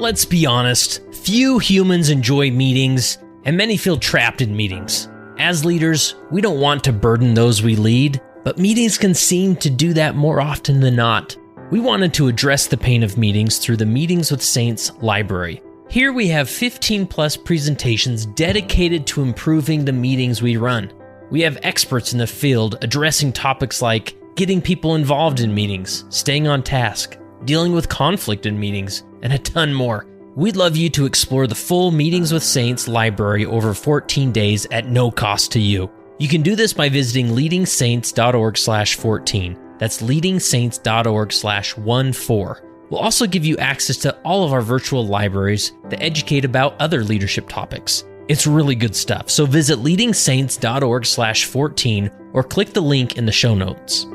Let's be honest, few humans enjoy meetings, and many feel trapped in meetings. As leaders, we don't want to burden those we lead, but meetings can seem to do that more often than not. We wanted to address the pain of meetings through the Meetings with Saints library. Here we have 15 plus presentations dedicated to improving the meetings we run. We have experts in the field addressing topics like getting people involved in meetings, staying on task, dealing with conflict in meetings, and a ton more. We'd love you to explore the full Meetings with Saints library over 14 days at no cost to you. You can do this by visiting leadingsaints.org/14. That's leadingsaints.org/14. We'll also give you access to all of our virtual libraries that educate about other leadership topics. It's really good stuff, so visit leadingsaints.org/14 or click the link in the show notes.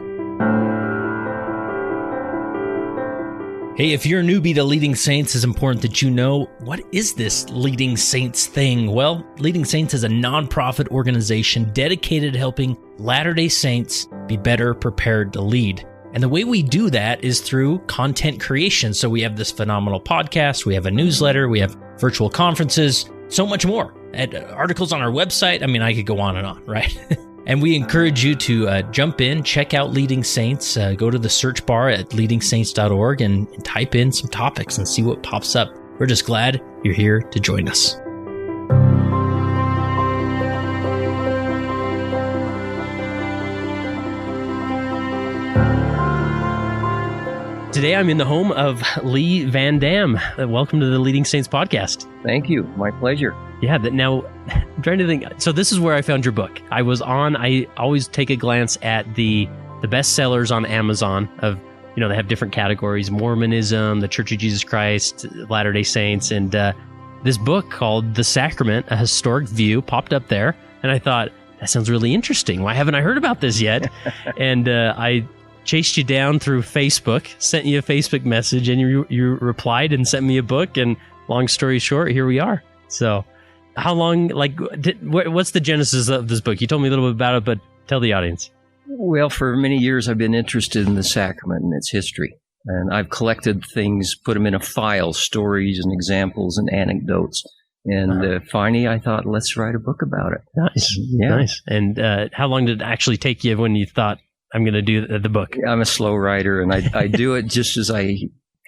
Hey, if you're a newbie to Leading Saints, it's important that you know, what is this Leading Saints thing? Well, Leading Saints is a nonprofit organization dedicated to helping Latter-day Saints be better prepared to lead. And the way we do that is through content creation. So we have this phenomenal podcast, we have a newsletter, we have virtual conferences, so much more. And articles on our website. I mean, I could go on and on, right? And we encourage you to jump in, check out Leading Saints, go to the search bar at leadingsaints.org and type in some topics and see what pops up. We're just glad you're here to join us. Today I'm in the home of Lee Van Dam. Welcome to the Leading Saints podcast. Thank you. My pleasure. Yeah, now I'm trying to think. So this is where I found your book. I always take a glance at the bestsellers on Amazon of, they have different categories: Mormonism, the Church of Jesus Christ, Latter-day Saints, and this book called The Sacrament, A Historic View popped up there. And I thought, that sounds really interesting. Why haven't I heard about this yet? And I chased you down through Facebook, sent you a Facebook message, and you replied and sent me a book. And long story short, here we are. So how long, what's the genesis of this book? You told me a little bit about it, but tell the audience. Well, for many years, I've been interested in the sacrament and its history. And I've collected things, put them in a file, stories and examples and anecdotes. And finally, I thought, let's write a book about it. Nice. Yeah. Nice. And how long did it actually take you when you thought, I'm going to do the book? I'm a slow writer, and I do it just as I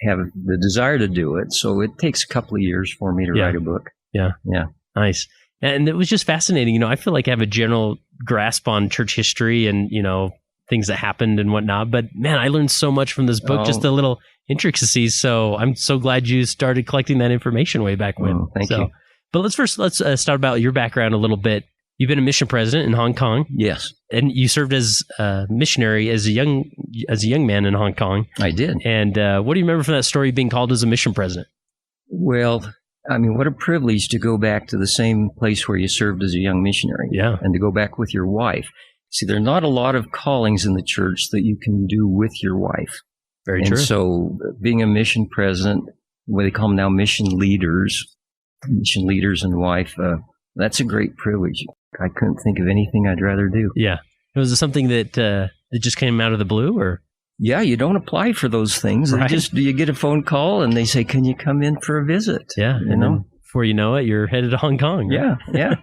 have the desire to do it. So it takes a couple of years for me to write a book. Yeah. Yeah. Nice. And it was just fascinating. I feel like I have a general grasp on church history and, things that happened and whatnot. But man, I learned so much from this book, just the little intricacies. So I'm so glad you started collecting that information way back when. Thank you. But let's start about your background a little bit. You've been a mission president in Hong Kong. Yes. And you served as a missionary as a young man in Hong Kong. I did. And what do you remember from that story, being called as a mission president? Well, I mean, what a privilege to go back to the same place where you served as a young missionary. Yeah. And to go back with your wife. See, there are not a lot of callings in the church that you can do with your wife. Very true. And so being a mission president, what they call them now mission leaders and wife, that's a great privilege. I couldn't think of anything I'd rather do. Yeah. Was it something that just came out of the blue, or? Yeah, you don't apply for those things. Right. You get a phone call and they say, can you come in for a visit? Yeah. And then before you know it, you're headed to Hong Kong. Right? Yeah.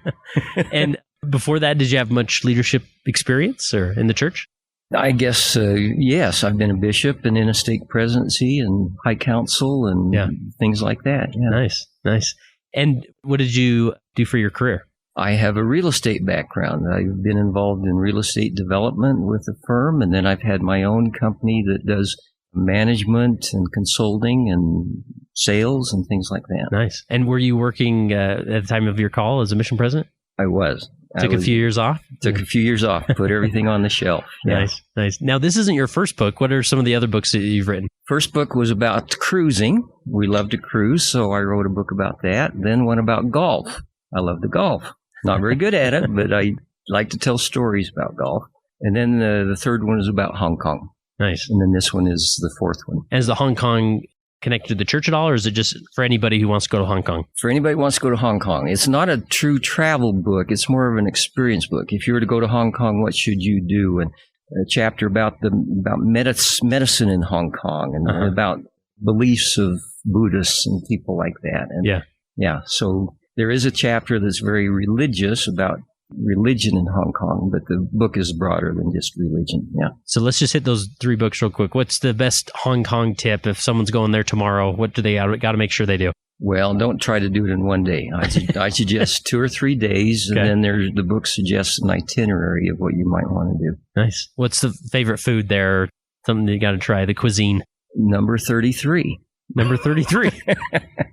And before that, did you have much leadership experience or in the church? I guess, yes. I've been a bishop and in a stake presidency and high council and things like that. Yeah. Nice. And what did you do for your career? I have a real estate background. I've been involved in real estate development with a firm, and then I've had my own company that does management and consulting and sales and things like that. Nice. And were you working at the time of your call as a mission president? I was. Took a few years off? Took a few years off, put everything on the shelf. Yeah. Nice. Now, this isn't your first book. What are some of the other books that you've written? First book was about cruising. We love to cruise, so I wrote a book about that. Then one about golf. I love to golf. Not very good at it, but I like to tell stories about golf. And then the third one is about Hong Kong. Nice. And then this one is the fourth one. Is the Hong Kong connected to the church at all, or is it just for anybody who wants to go to Hong Kong? For anybody who wants to go to Hong Kong. It's not a true travel book. It's more of an experience book. If you were to go to Hong Kong, what should you do? And a chapter about medicine in Hong Kong and about beliefs of Buddhists and people like that. And yeah. So there is a chapter that's very religious about religion in Hong Kong, but the book is broader than just religion. Yeah. So let's just hit those 3 books real quick. What's the best Hong Kong tip if someone's going there tomorrow? What do they got to make sure they do? Well, don't try to do it in one day. I suggest 2 or 3 days, and then the book suggests an itinerary of what you might want to do. Nice. What's the favorite food there? Something you got to try, the cuisine. Number 33. Number 33.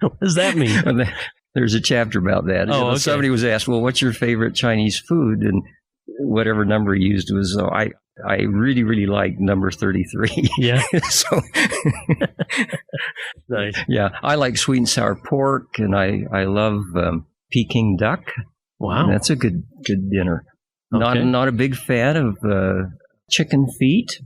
What does that mean? There's a chapter about that. Okay. Somebody was asked, well, what's your favorite Chinese food? And whatever number he used was, I really, really like number 33. Yeah. So, nice. Yeah. I like sweet and sour pork, and I love Peking duck. Wow. That's a good dinner. Okay. Not a big fan of chicken feet,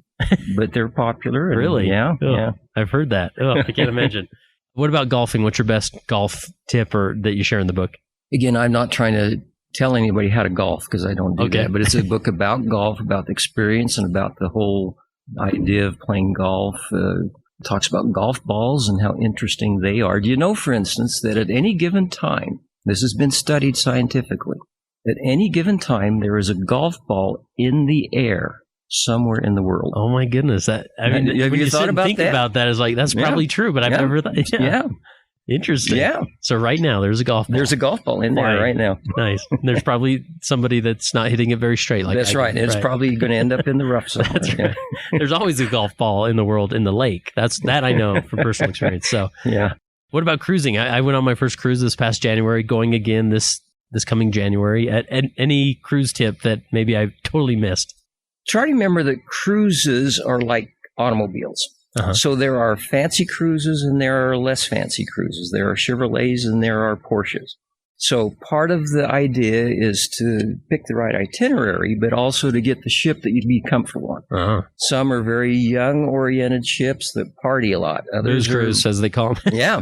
but they're popular. Really? Yeah. Yeah. I've heard that. Oh, I can't imagine. What about golfing? What's your best golf tip that you share in the book? Again, I'm not trying to tell anybody how to golf because I don't do that, but it's a book about golf, about the experience and about the whole idea of playing golf. It talks about golf balls and how interesting they are. Do you know, for instance, that at any given time, this has been studied scientifically, at any given time there is a golf ball in the air somewhere in the world. Oh my goodness! Have you thought about that? About that is like that's probably true, but I've never thought. Yeah. Interesting. Yeah. So right now there's a golf ball. There's a golf ball in there right now. Nice. There's probably somebody that's not hitting it very straight. That's right. It's probably going to end up in the rough somewhere. That's right. There's always a golf ball in the world in the lake. That I know from personal experience. So yeah. What about cruising? I went on my first cruise this past January. Going again this coming January. At any cruise tip that maybe I totally missed? Try to remember that cruises are like automobiles. Uh-huh. So there are fancy cruises and there are less fancy cruises. There are Chevrolets and there are Porsches. So part of the idea is to pick the right itinerary, but also to get the ship that you'd be comfortable on. Uh-huh. Some are very young-oriented ships that party a lot. Others cruise, as they call them. Yeah.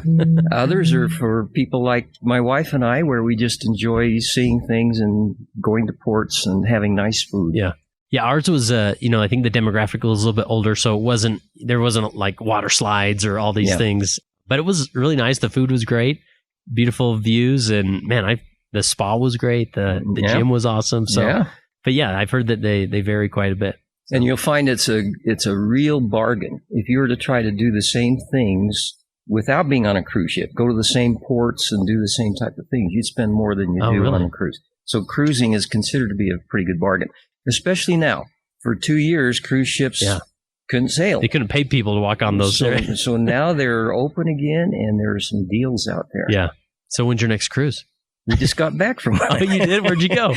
Others are for people like my wife and I, where we just enjoy seeing things and going to ports and having nice food. Yeah. Yeah, ours was, I think the demographic was a little bit older, so there wasn't like water slides or all these things. But it was really nice. The food was great, beautiful views, and man, the spa was great. The gym was awesome. So, but yeah, I've heard that they vary quite a bit. So. And you'll find it's a real bargain if you were to try to do the same things without being on a cruise ship. Go to the same ports and do the same type of things. You'd spend more than you do on a cruise. So cruising is considered to be a pretty good bargain. Especially now. For 2 years, cruise ships couldn't sail. They couldn't pay people to walk on those. So now they're open again, and there are some deals out there. Yeah. So when's your next cruise? We just got back from one. Oh, you did? Where'd you go?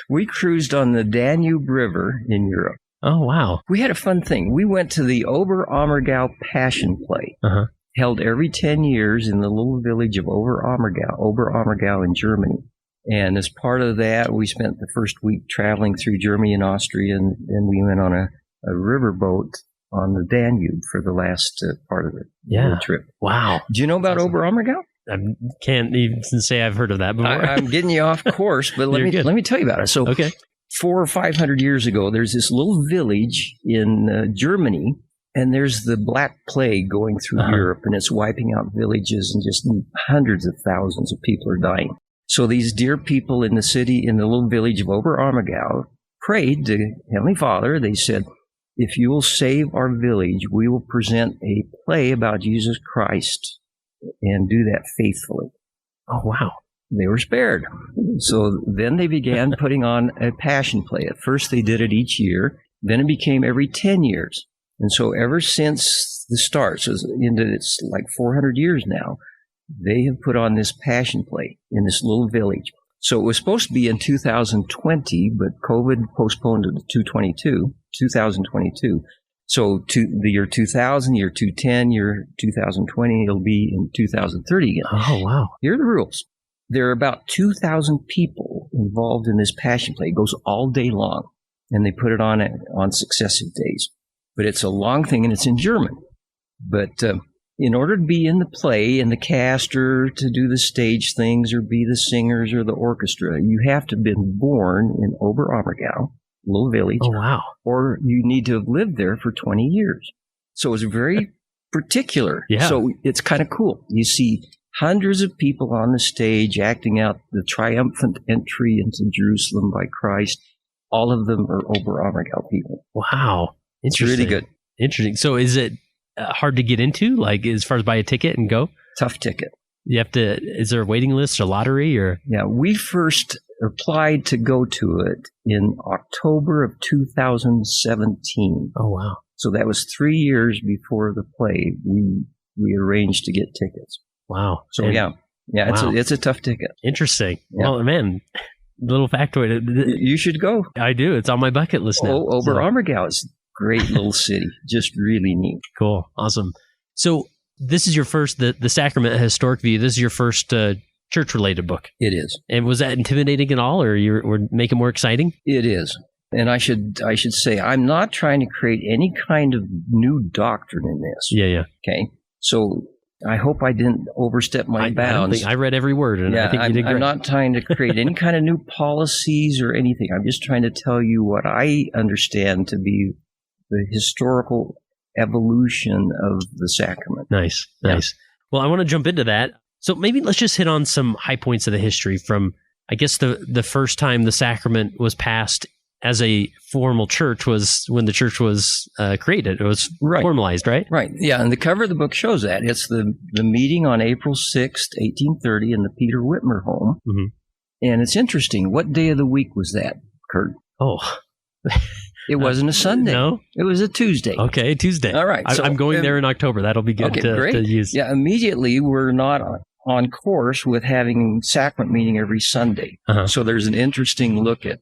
We cruised on the Danube River in Europe. Oh, wow. We had a fun thing. We went to the Oberammergau Passion Play, held every 10 years in the little village of Oberammergau in Germany. And as part of that, we spent the first week traveling through Germany and Austria, and then we went on a riverboat on the Danube for the last part of the trip. Wow. Do you know about Oberammergau? I can't even say I've heard of that before. I'm getting you off course, but let me tell you about it. So 400 or 500 years ago, there's this little village in Germany, and there's the Black Plague going through Europe, and it's wiping out villages, and just hundreds of thousands of people are dying. So these dear people in the city, in the little village of Oberammergau, prayed to Heavenly Father. They said, if you will save our village, we will present a play about Jesus Christ and do that faithfully. Oh, wow. They were spared. So then they began putting on a passion play. At first they did it each year. Then it became every 10 years. And so ever since the start, so it's like 400 years now, they have put on this passion play in this little village. So it was supposed to be in 2020, but COVID postponed it to 2022. So to the year 2000, year 2010, year 2020, it'll be in 2030 again. Oh, wow. Here are the rules. There are about 2,000 people involved in this passion play. It goes all day long, and they put it on successive days. But it's a long thing, and it's in German. But in order to be in the play, in the cast, or to do the stage things, or be the singers or the orchestra, you have to have been born in Oberammergau, little village. Oh, wow. Or you need to have lived there for 20 years. So it's very particular. Yeah. So it's kind of cool. You see hundreds of people on the stage acting out the triumphant entry into Jerusalem by Christ. All of them are Oberammergau people. Wow. It's Interesting. really good. Interesting. So is it hard to get into, like as far as buy a ticket and go? Tough ticket. You have to, is there a waiting list or lottery or? Yeah, we first applied to go to it in October of 2017. Oh, wow. So that was 3 years before the play. We arranged to get tickets. Wow. So And- yeah, wow. it's a tough ticket. Interesting. Yeah. Well, man, little factoid. You should go. I do. It's on my bucket list now. Oberammergau is a great little city. Just really neat. Cool. Awesome. So this is your first, the Sacrament, A Historic View. This is your first church-related book. It is. And was that intimidating at all, or or make it more exciting? It is. And I should say, I'm not trying to create any kind of new doctrine in this. Yeah. Okay. So I hope I didn't overstep my bounds. I read every word, and I think you did great. I'm not trying to create any kind of new policies or anything. I'm just trying to tell you what I understand to be the historical evolution of the sacrament. Nice. Yeah. Well, I want to jump into that. So maybe let's just hit on some high points of the history from, I guess, the first time the sacrament was passed as a formal church was when the church was created. It was formalized, right? Right. Yeah, and the cover of the book shows that. It's the meeting on April 6th, 1830 in the Peter Whitmer home. Mm-hmm. And it's interesting. What day of the week was that, Kurt? Oh. It wasn't a Sunday. No? It was a Tuesday. Okay, Tuesday. All right. I'm going there in October. That'll be good to use. Yeah, immediately we're not on course with having sacrament meeting every Sunday. Uh-huh. So there's an interesting look at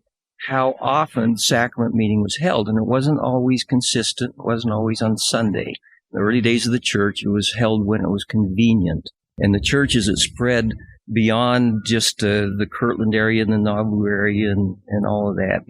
how often sacrament meeting was held. And it wasn't always consistent. It wasn't always on Sunday. In the early days of the church, it was held when it was convenient. And the church, as it spread beyond just the Kirtland area and the Nauvoo area and all of that,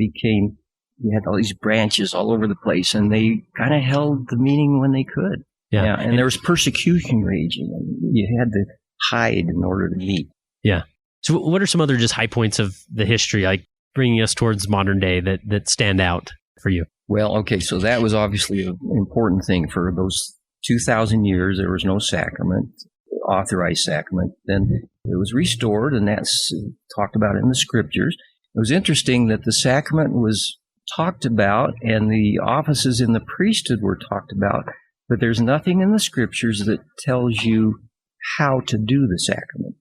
you had all these branches all over the place, and they kind of held the meeting when they could. Yeah. And there was persecution raging, and you had to hide in order to meet. Yeah. So what are some other just high points of the history, like bringing us towards modern day that stand out for you? Well, okay, so that was obviously an important thing. For those 2,000 years, there was no sacrament, authorized sacrament. Then it was restored, and that's talked about in the scriptures. It was interesting that the sacrament was talked about and the offices in the priesthood were talked about, but there's nothing in the scriptures that tells you how to do the sacrament.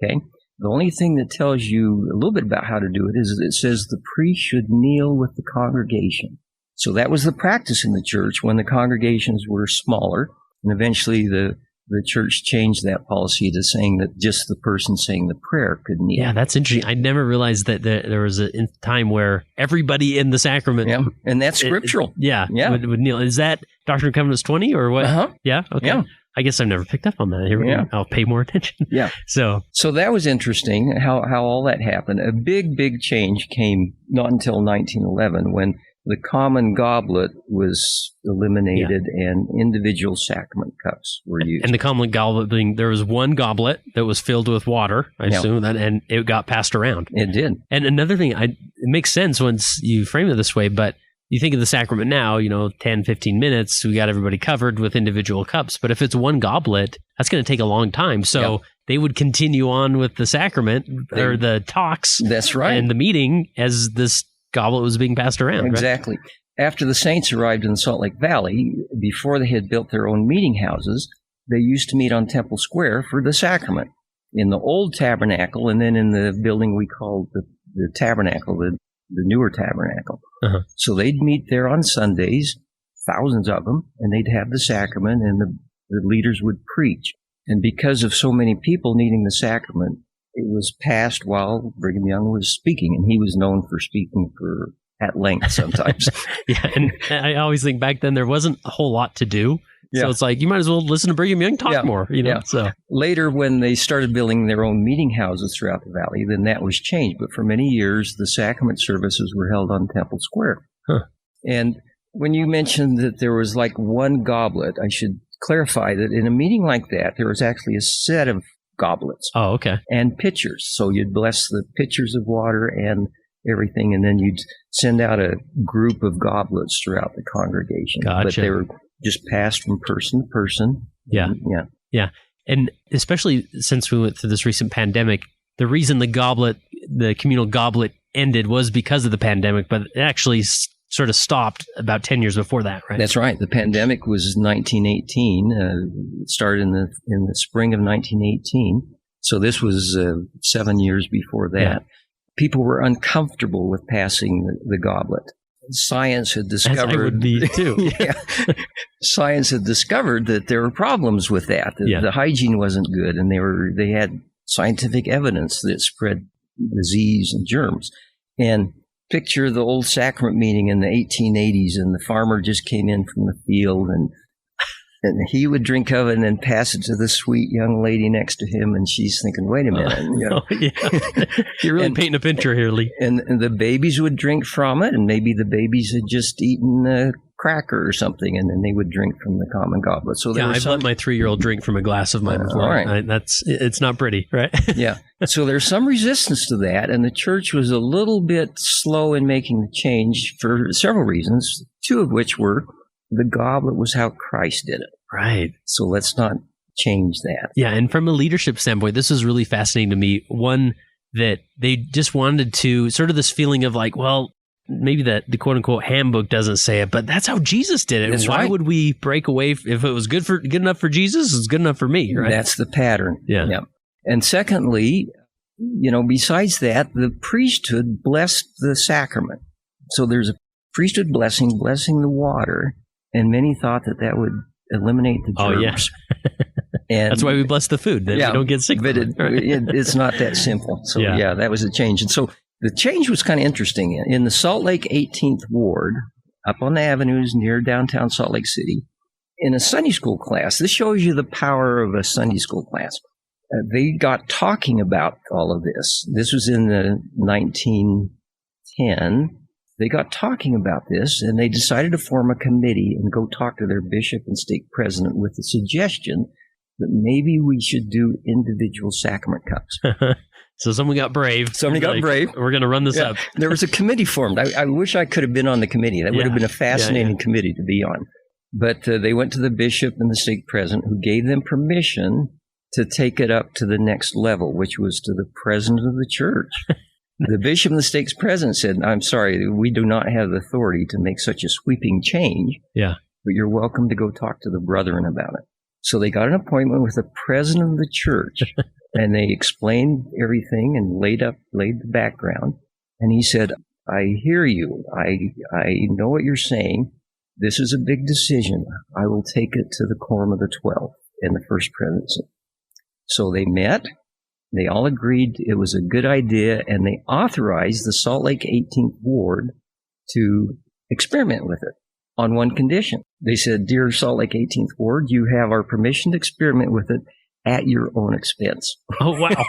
Okay? The only thing that tells you a little bit about how to do it is it says the priest should kneel with the congregation. So that was the practice in the church when the congregations were smaller, and eventually the church changed that policy to saying that just the person saying the prayer could kneel. Yeah, that's interesting. I never realized that there was a time where everybody in the sacrament... Yeah, and that's scriptural. Would kneel. Is that Doctrine and Covenants 20 or what? Uh-huh. Yeah? Okay. Yeah. I guess I've never picked up on that. Here, I'll pay more attention. Yeah. So that was interesting, how all that happened. A big change came not until 1911 when the common goblet was eliminated and individual sacrament cups were used. And the common goblet being, there was one goblet that was filled with water, I assume, and it got passed around. It did. And another thing, it makes sense once you frame it this way, but you think of the sacrament now, 10, 15 minutes, we got everybody covered with individual cups. But if it's one goblet, that's going to take a long time. So they would continue on with the sacrament or the talks. That's right. And the meeting as this goblet was being passed around. Exactly. Right? After the saints arrived in the Salt Lake Valley, before they had built their own meeting houses, they used to meet on Temple Square for the sacrament in the old tabernacle, and then in the building we called the tabernacle, the newer tabernacle. Uh-huh. So they'd meet there on Sundays, thousands of them, and they'd have the sacrament, and the leaders would preach. And because of so many people needing the sacrament, it was passed while Brigham Young was speaking, and he was known for speaking at length sometimes. And I always think back then there wasn't a whole lot to do. So it's like, you might as well listen to Brigham Young talk more, So later, when they started building their own meeting houses throughout the valley, then that was changed. But for many years, the sacrament services were held on Temple Square. Huh. And when you mentioned that there was like one goblet, I should clarify that in a meeting like that, there was actually a set of goblets. Oh, okay. And pitchers. So you'd bless the pitchers of water and everything, and then you'd send out a group of goblets throughout the congregation. Gotcha. But they were just passed from person to person. Yeah. Yeah. And especially since we went through this recent pandemic, the reason the communal goblet ended was because of the pandemic, but it actually sort of stopped about 10 years before that, right? That's right. The pandemic was 1918. It started in the spring of 1918. So this was 7 years before that. Yeah. People were uncomfortable with passing the goblet. Science had discovered... As I would be too. Yeah. Science had discovered that there were problems with that. The hygiene wasn't good, and they had scientific evidence that it spread disease and germs. And picture the old sacrament meeting in the 1880s, and the farmer just came in from the field, and he would drink of it and then pass it to the sweet young lady next to him, and she's thinking, wait a minute. You're really painting a picture here, Lee. And the babies would drink from it, and maybe the babies had just eaten a cracker or something, and then they would drink from the common goblet. So I've let my 3-year-old drink from a glass of mine before. Right. It's not pretty, right? Yeah. So there's some resistance to that, and the church was a little bit slow in making the change for several reasons, 2 of which were the goblet was how Christ did it. Right. So let's not change that. Yeah, and from a leadership standpoint, this is really fascinating to me. One, that they just wanted to, sort of this feeling of like, well, maybe the quote-unquote handbook doesn't say it, but that's how Jesus did it. That's Why right. would we break away? If it was good enough for Jesus, it's good enough for me, right? That's the pattern. Yeah. And secondly, besides that, the priesthood blessed the sacrament. So there's a priesthood blessing the water, and many thought that would eliminate the germs. Oh, yeah. And that's why we bless the food, that we don't get sick. But it's not that simple. So, that was a change. And so the change was kind of interesting. In the Salt Lake 18th Ward, up on the avenues near downtown Salt Lake City, in a Sunday school class, this shows you the power of a Sunday school class. They got talking about all of this. This was in the 1910. They got talking about this, and they decided to form a committee and go talk to their bishop and stake president with the suggestion that maybe we should do individual sacrament cups. So someone got brave. Somebody got brave. We're going to run this up. There was a committee formed. I wish I could have been on the committee. That would have been a fascinating committee to be on. But they went to the bishop and the stake president, who gave them permission to take it up to the next level, which was to the president of the church. The bishop and the stake's president said, I'm sorry, we do not have the authority to make such a sweeping change. Yeah. But you're welcome to go talk to the brethren about it. So they got an appointment with the president of the church, and they explained everything and laid the background. And he said, I hear you. I know what you're saying. This is a big decision. I will take it to the quorum of the 12 in the first presidency. So they met. They all agreed it was a good idea, and they authorized the Salt Lake 18th Ward to experiment with it on one condition. They said, Dear Salt Lake 18th Ward, you have our permission to experiment with it at your own expense. Oh, wow.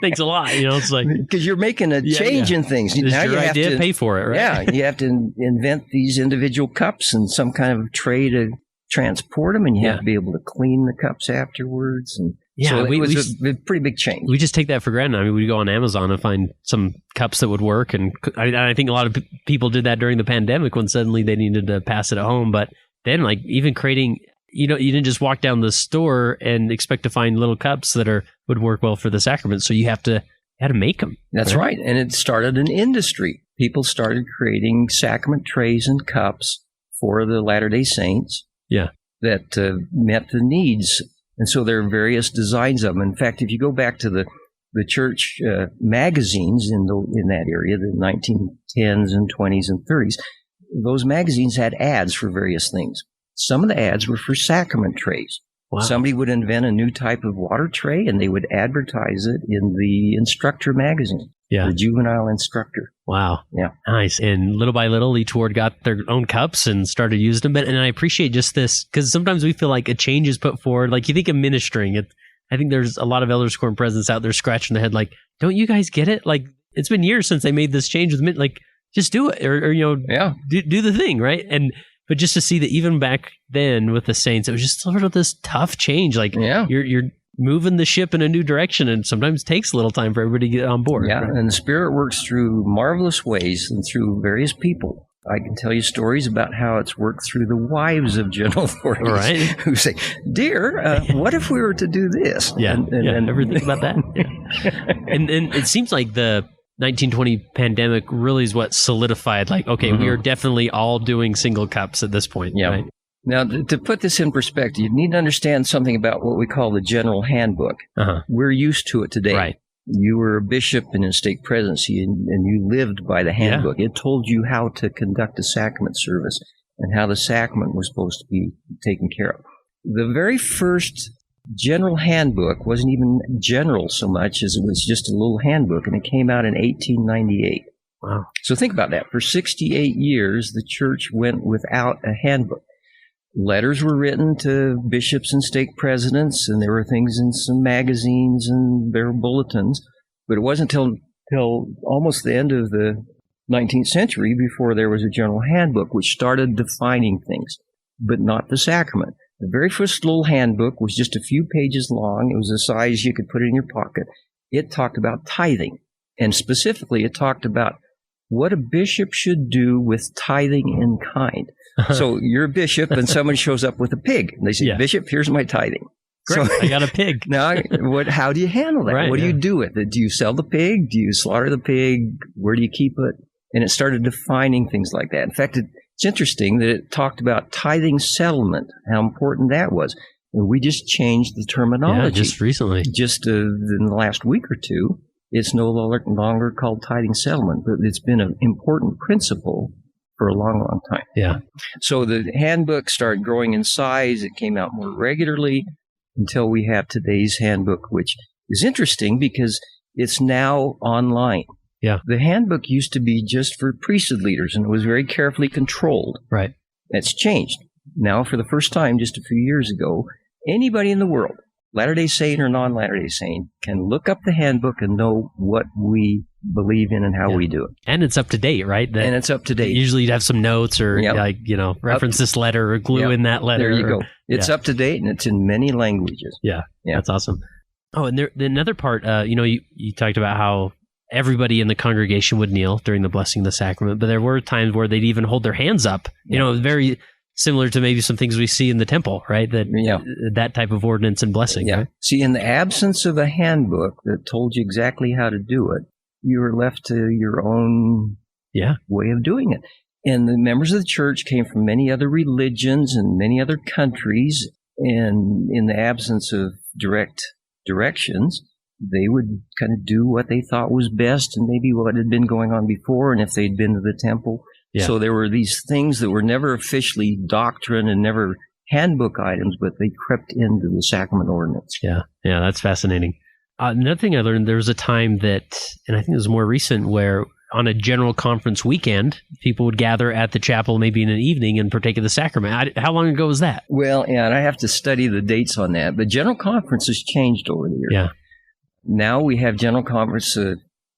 Thanks a lot. It's like... Because you're making a change in things. It's now your you have idea, to pay for it, right? Yeah, you have to invent these individual cups and some kind of tray to transport them, and you have to be able to clean the cups afterwards. And so it was a pretty big change. We just take that for granted. I mean, we go on Amazon and find some cups that would work. And I think a lot of people did that during the pandemic when suddenly they needed to pass it at home. But then, like, even creating, you didn't just walk down the store and expect to find little cups that would work well for the sacrament. So you had to make them. That's right. And it started an industry. People started creating sacrament trays and cups for the Latter-day Saints. Yeah. That met the needs. And so there are various designs of them. In fact, if you go back to the church magazines in that area, the 1910s and 20s and 30s, those magazines had ads for various things. Some of the ads were for sacrament trays. Wow. Somebody would invent a new type of water tray, and they would advertise it in the instructor magazine, the juvenile instructor. Wow. Yeah. Nice. And little by little, each ward got their own cups and started using them. And I appreciate just this, because sometimes we feel like a change is put forward. Like, you think of ministering. I think there's a lot of elders quorum presidents out there scratching their head like, don't you guys get it? Like, it's been years since they made this change with like, just do it, or do the thing, right? But just to see that even back then with the saints, it was just sort of this tough change. Like, you're moving the ship in a new direction, and sometimes it takes a little time for everybody to get on board. Yeah, right? And the Spirit works through marvelous ways and through various people. I can tell you stories about how it's worked through the wives of general authorities, right, who say, "Dear, what if we were to do this?" Yeah, and ever think about that? Yeah. And it seems like the 1920 pandemic really is what solidified, like, okay, we are definitely all doing single cups at this point. Yeah. Right? Now, to put this in perspective, you need to understand something about what we call the general handbook. We're used to it today. Right. You were a bishop in a stake presidency, and you lived by the handbook. It told you how to conduct a sacrament service and how the sacrament was supposed to be taken care of. The very first general handbook wasn't even general so much as it was just a little handbook, and it came out in 1898. Wow. So think about that. For 68 years, the church went without a handbook. Letters were written to bishops and stake presidents, and there were things in some magazines and there were bulletins. But it wasn't until almost the end of the 19th century before there was a general handbook, which started defining things, but not the sacrament. The very first little handbook was just a few pages long. It was the size you could put it in your pocket. It talked about tithing, and specifically it talked about what a bishop should do with tithing in kind. So you're a bishop and someone shows up with a pig. And they say, Bishop, here's my tithing. Great, so, I got a pig. Now, how do you handle that? Right, what do you do with it? Do you sell the pig? Do you slaughter the pig? Where do you keep it? And it started defining things like that. In fact, it's interesting that it talked about tithing settlement, how important that was. And we just changed the terminology. Yeah, just recently. Just in the last week or two. It's no longer called tithing settlement, but it's been an important principle for a long, long time. Yeah. So the handbook started growing in size. It came out more regularly until we have today's handbook, which is interesting because it's now online. Yeah. The handbook used to be just for priesthood leaders, and it was very carefully controlled. Right. That's changed. Now, for the first time, just a few years ago, anybody in the world, Latter-day Saint or non-Latter-day Saint, can look up the handbook and know what we believe in and how we do it. And it's up to date, right? And it's up to date. Usually you'd have some notes or reference this letter or glue in that letter. There you go. It's up to date and it's in many languages. Yeah. That's awesome. Oh, and another part, you talked about how everybody in the congregation would kneel during the blessing of the sacrament, but there were times where they'd even hold their hands up. You know, very similar to maybe some things we see in the temple, right? That type of ordinance and blessing. Yeah. Right? See, in the absence of a handbook that told you exactly how to do it, you were left to your own way of doing it. And the members of the church came from many other religions and many other countries, and in the absence of direct directions, they would kind of do what they thought was best and maybe what had been going on before, and if they'd been to the temple. Yeah. So there were these things that were never officially doctrine and never handbook items, but they crept into the sacrament ordinance. Yeah, that's fascinating. Another thing I learned, there was a time that, and I think it was more recent, where on a general conference weekend, people would gather at the chapel maybe in an evening and partake of the sacrament. How long ago was that? Well, and I have to study the dates on that, but general conference has changed over the years. Yeah. Now we have general conference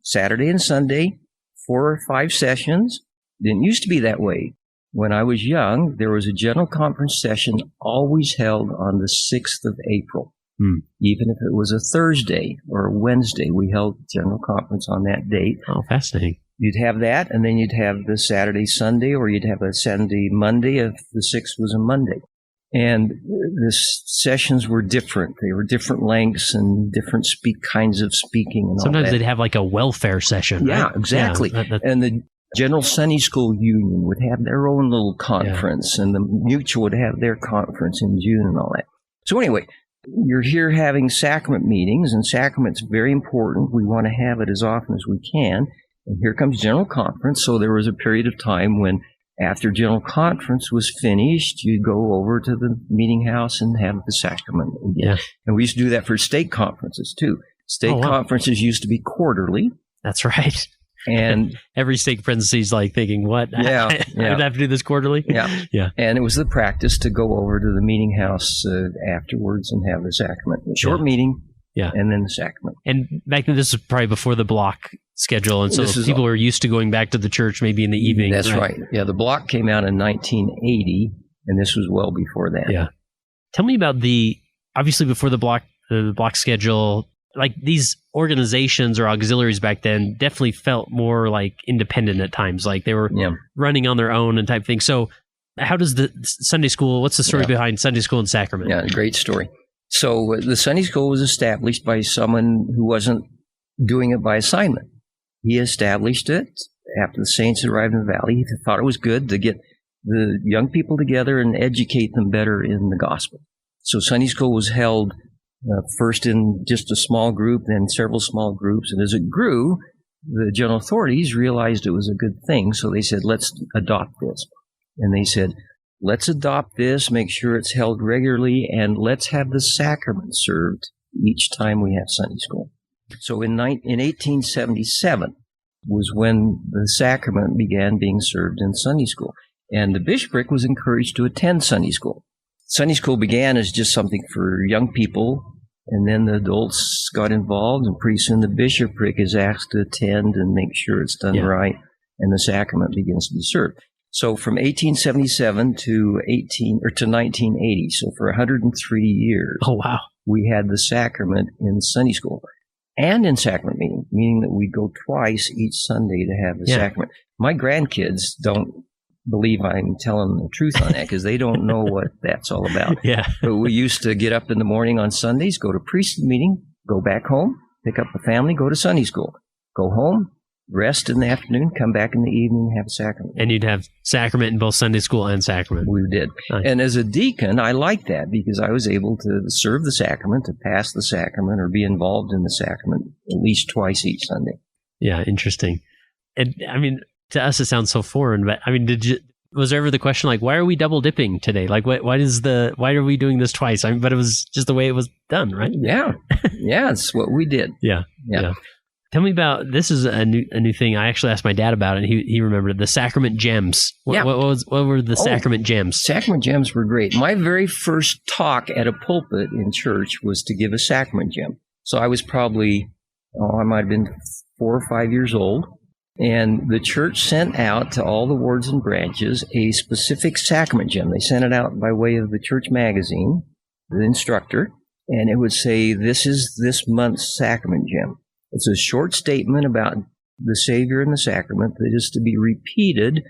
Saturday and Sunday, 4 or 5 sessions. It didn't used to be that way. When I was young, there was a general conference session always held on the 6th of April. Even if it was a Thursday or a Wednesday, we held general conference on that date. Oh, fascinating. You'd have that, and then you'd have the Saturday, Sunday, or you'd have a Saturday, Monday if the 6th was a Monday. And the sessions were different. They were different lengths and different kinds of speaking. And sometimes all that. They'd have like a welfare session. Yeah, right? exactly. Yeah, and the General Sunday School Union would have their own little conference, and the Mutual would have their conference in June and all that. So anyway, you're here having sacrament meetings, and sacrament's very important. We want to have it as often as we can. And here comes General Conference. So there was a period of time when after General Conference was finished, you'd go over to the meeting house and have the sacrament again. Yeah. And we used to do that for state conferences, too. State conferences used to be quarterly. That's right. And every stake presidency is like thinking, what? I would have to do this quarterly? Yeah. And it was the practice to go over to the meeting house afterwards and have the sacrament. A short meeting, and then the sacrament. And back then, this is probably before the block schedule, and so people were used to going back to the church maybe in the evening. That's right. Yeah, the block came out in 1980, and this was well before that. Yeah. Tell me about obviously before the block schedule, like these organizations or auxiliaries back then definitely felt more like independent at times. Like they were running on their own and type thing. So how does the Sunday school, what's the story behind Sunday school and Sacrament? Yeah, great story. So the Sunday school was established by someone who wasn't doing it by assignment. He established it after the saints arrived in the valley. He thought it was good to get the young people together and educate them better in the gospel. So Sunday school was held first in just a small group, then several small groups. And as it grew, the general authorities realized it was a good thing. So they said, let's adopt this. And they said, let's adopt this, make sure it's held regularly, and let's have the sacrament served each time we have Sunday school. So in 1877 was when the sacrament began being served in Sunday school. And the bishopric was encouraged to attend Sunday school. Sunday school began as just something for young people, and then the adults got involved, and pretty soon the bishopric is asked to attend and make sure it's done right, and the sacrament begins to be served. So from 1877 to 1980, so for 103 years, we had the sacrament in Sunday school and in sacrament meeting, meaning that we go twice each Sunday to have the sacrament. My grandkids don't believe I'm telling the truth on that because they don't know what that's all about. But we used to get up in the morning on Sundays, go to priesthood meeting, go back home, pick up the family, go to Sunday school, go home, rest in the afternoon, come back in the evening, have a sacrament. And you'd have sacrament in both Sunday school and sacrament. We did. Nice. And as a deacon, I liked that because I was able to serve the sacrament, to pass the sacrament, or be involved in the sacrament at least twice each Sunday. Yeah, interesting. And I mean, to us, it sounds so foreign, but I mean, was there ever the question like, why are we double dipping today? Like, why are we doing this twice? I mean, but it was just the way it was done, right? Yeah, it's what we did. Yeah. Tell me about, this is a new thing. I actually asked my dad about it, and he remembered the sacrament gems. What were the sacrament gems? Sacrament gems were great. My very first talk at a pulpit in church was to give a sacrament gem. So I was probably, I might have been 4 or 5 years old. And the church sent out to all the wards and branches a specific sacrament gem. They sent it out by way of the church magazine, the instructor, and it would say, this is this month's sacrament gem. It's a short statement about the Savior and the sacrament that is to be repeated,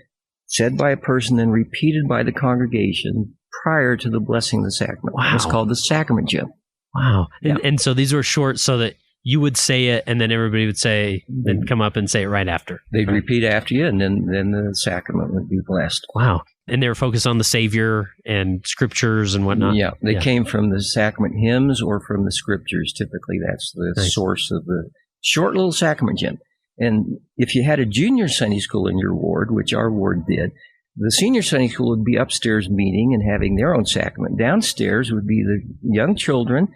said by a person, then repeated by the congregation prior to the blessing of the sacrament. Wow. It's called the sacrament gem. Wow. And so these were short so that you would say it, and then everybody would say, then come up and say it right after. They'd repeat after you, and then the sacrament would be blessed. Wow. And they were focused on the Savior and scriptures and whatnot? Yeah, they came from the sacrament hymns or from the scriptures. Typically, that's the source of the short little sacrament gem. And if you had a junior Sunday school in your ward, which our ward did, the senior Sunday school would be upstairs meeting and having their own sacrament. Downstairs would be the young children,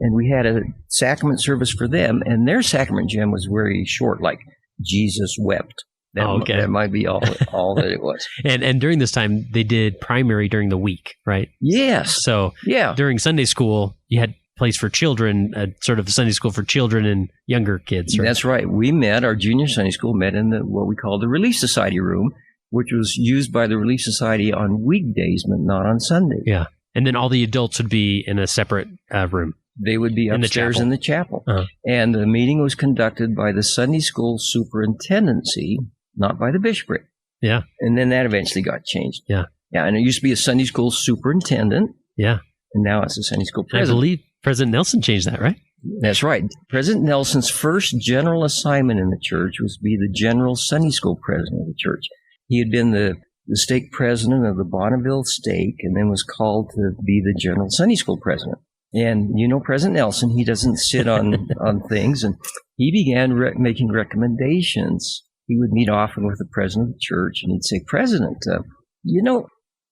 and we had a sacrament service for them, and their sacrament gem was very short, like Jesus wept. That might be all that it was. And during this time, they did primary during the week, right? Yes. So during Sunday school, you had place for children, sort of a Sunday school for children and younger kids, right? That's right. Our junior Sunday school met in what we call the Relief Society room, which was used by the Relief Society on weekdays, but not on Sundays. Yeah. And then all the adults would be in a separate room. They would be upstairs in the chapel. Uh-huh. And the meeting was conducted by the Sunday school superintendency, not by the bishopric. Yeah. And then that eventually got changed. Yeah. Yeah. And it used to be a Sunday school superintendent. Yeah. And now it's a Sunday school president. I believe President Nelson changed that, right? That's right. President Nelson's first general assignment in the church was to be the general Sunday school president of the church. He had been the stake president of the Bonneville stake and then was called to be the general Sunday school president. And President Nelson, he doesn't sit on things, and he began making recommendations. He would meet often with the president of the church, and he'd say, President,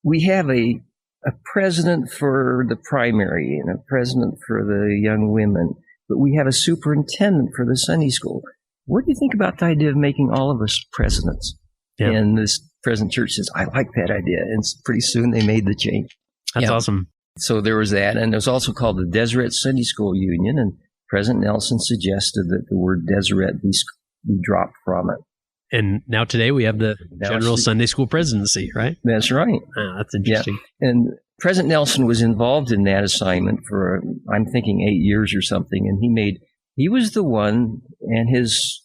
we have a president for the primary and a president for the young women, but we have a superintendent for the Sunday school. What do you think about the idea of making all of us presidents? Yeah. And this president church says, I like that idea. And pretty soon they made the change. That's awesome. So there was that, and it was also called the Deseret Sunday School Union, and President Nelson suggested that the word Deseret be dropped from it. And now today we have the General Sunday School Presidency, right? That's right. That's interesting. Yeah. And President Nelson was involved in that assignment for, I'm thinking, 8 years or something, and he made he was the one, and his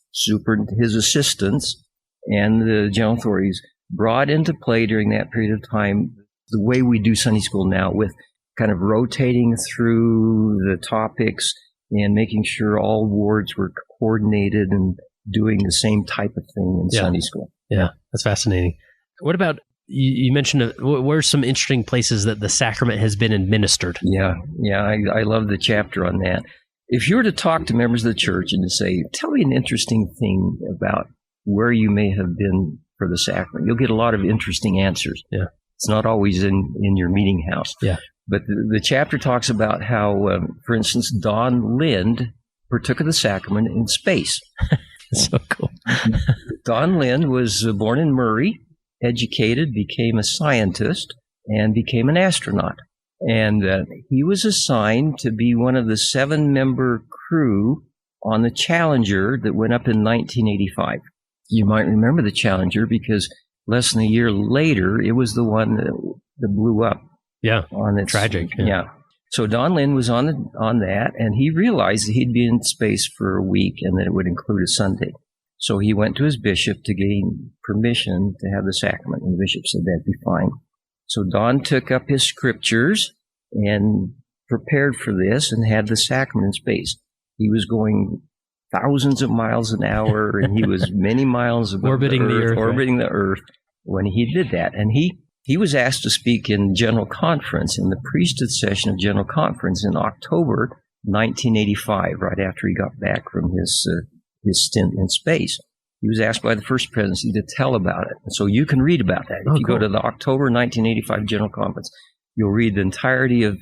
assistants and the general authorities brought into play during that period of time the way we do Sunday school now, with kind of rotating through the topics and making sure all wards were coordinated and doing the same type of thing in Sunday school. Yeah, that's fascinating. What about, you mentioned, where's some interesting places that the sacrament has been administered? Yeah, I love the chapter on that. If you were to talk to members of the church and to say, tell me an interesting thing about where you may have been for the sacrament, you'll get a lot of interesting answers. Yeah. It's not always in your meeting house. Yeah. But the chapter talks about how, for instance, Don Lind partook of the sacrament in space. So cool. Don Lind was born in Murray, educated, became a scientist, and became an astronaut. And he was assigned to be one of the 7-member crew on the Challenger that went up in 1985. You might remember the Challenger because less than a year later, it was the one that blew up. Yeah, on its, tragic. Yeah. So Don Lind was on that, and he realized that he'd be in space for a week and that it would include a Sunday. So he went to his bishop to gain permission to have the sacrament, and the bishop said that'd be fine. So Don took up his scriptures and prepared for this and had the sacrament in space. He was going thousands of miles an hour, and he was many miles above orbiting the Earth when he did that. And he was asked to speak in General Conference, in the priesthood session of General Conference in October 1985, right after he got back from his stint in space. He was asked by the First Presidency to tell about it. And so you can read about that. If you go to the October 1985 General Conference, you'll read the entirety of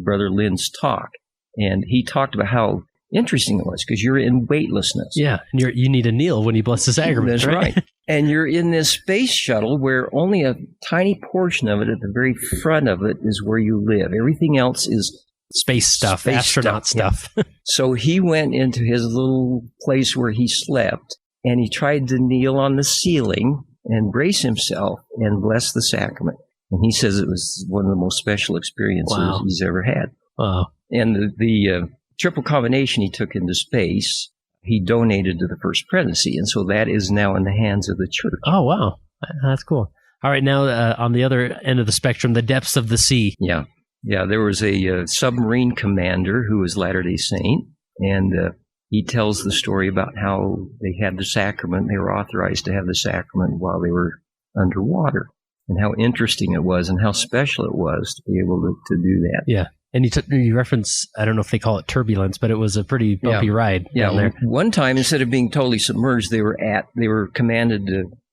Brother Lind's talk. And he talked about how interesting it was, because you're in weightlessness. Yeah, and you need to kneel when you bless the sacrament. That's right. And you're in this space shuttle where only a tiny portion of it, at the very front of it, is where you live. Everything else is space stuff, astronaut stuff. Yeah. So he went into his little place where he slept, and he tried to kneel on the ceiling and brace himself and bless the sacrament. And he says it was one of the most special experiences he's ever had. Wow. And the triple combination he took into space, he donated to the First Presidency, and so that is now in the hands of the church. Oh, wow. That's cool. All right, now on the other end of the spectrum, the depths of the sea. Yeah, there was a submarine commander who was Latter-day Saint, and he tells the story about how they had the sacrament. They were authorized to have the sacrament while they were underwater, and how interesting it was and how special it was to be able to do that. Yeah. And you reference, I don't know if they call it turbulence, but it was a pretty bumpy ride down there. One time, instead of being totally submerged, they were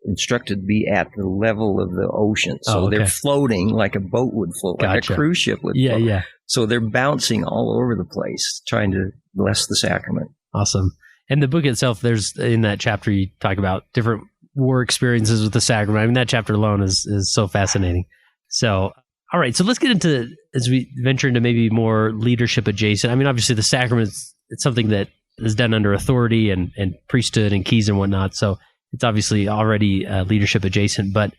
instructed to be at the level of the ocean. So they're floating like a boat would float, like a cruise ship would float. Yeah. So they're bouncing all over the place, trying to bless the sacrament. Awesome. And the book itself, in that chapter, you talk about different war experiences with the sacrament. I mean, that chapter alone is so fascinating. So, all right, so let's get into, as we venture into maybe more leadership adjacent. I mean, obviously the sacraments, it's something that is done under authority and priesthood and keys and whatnot. So it's obviously already leadership adjacent. But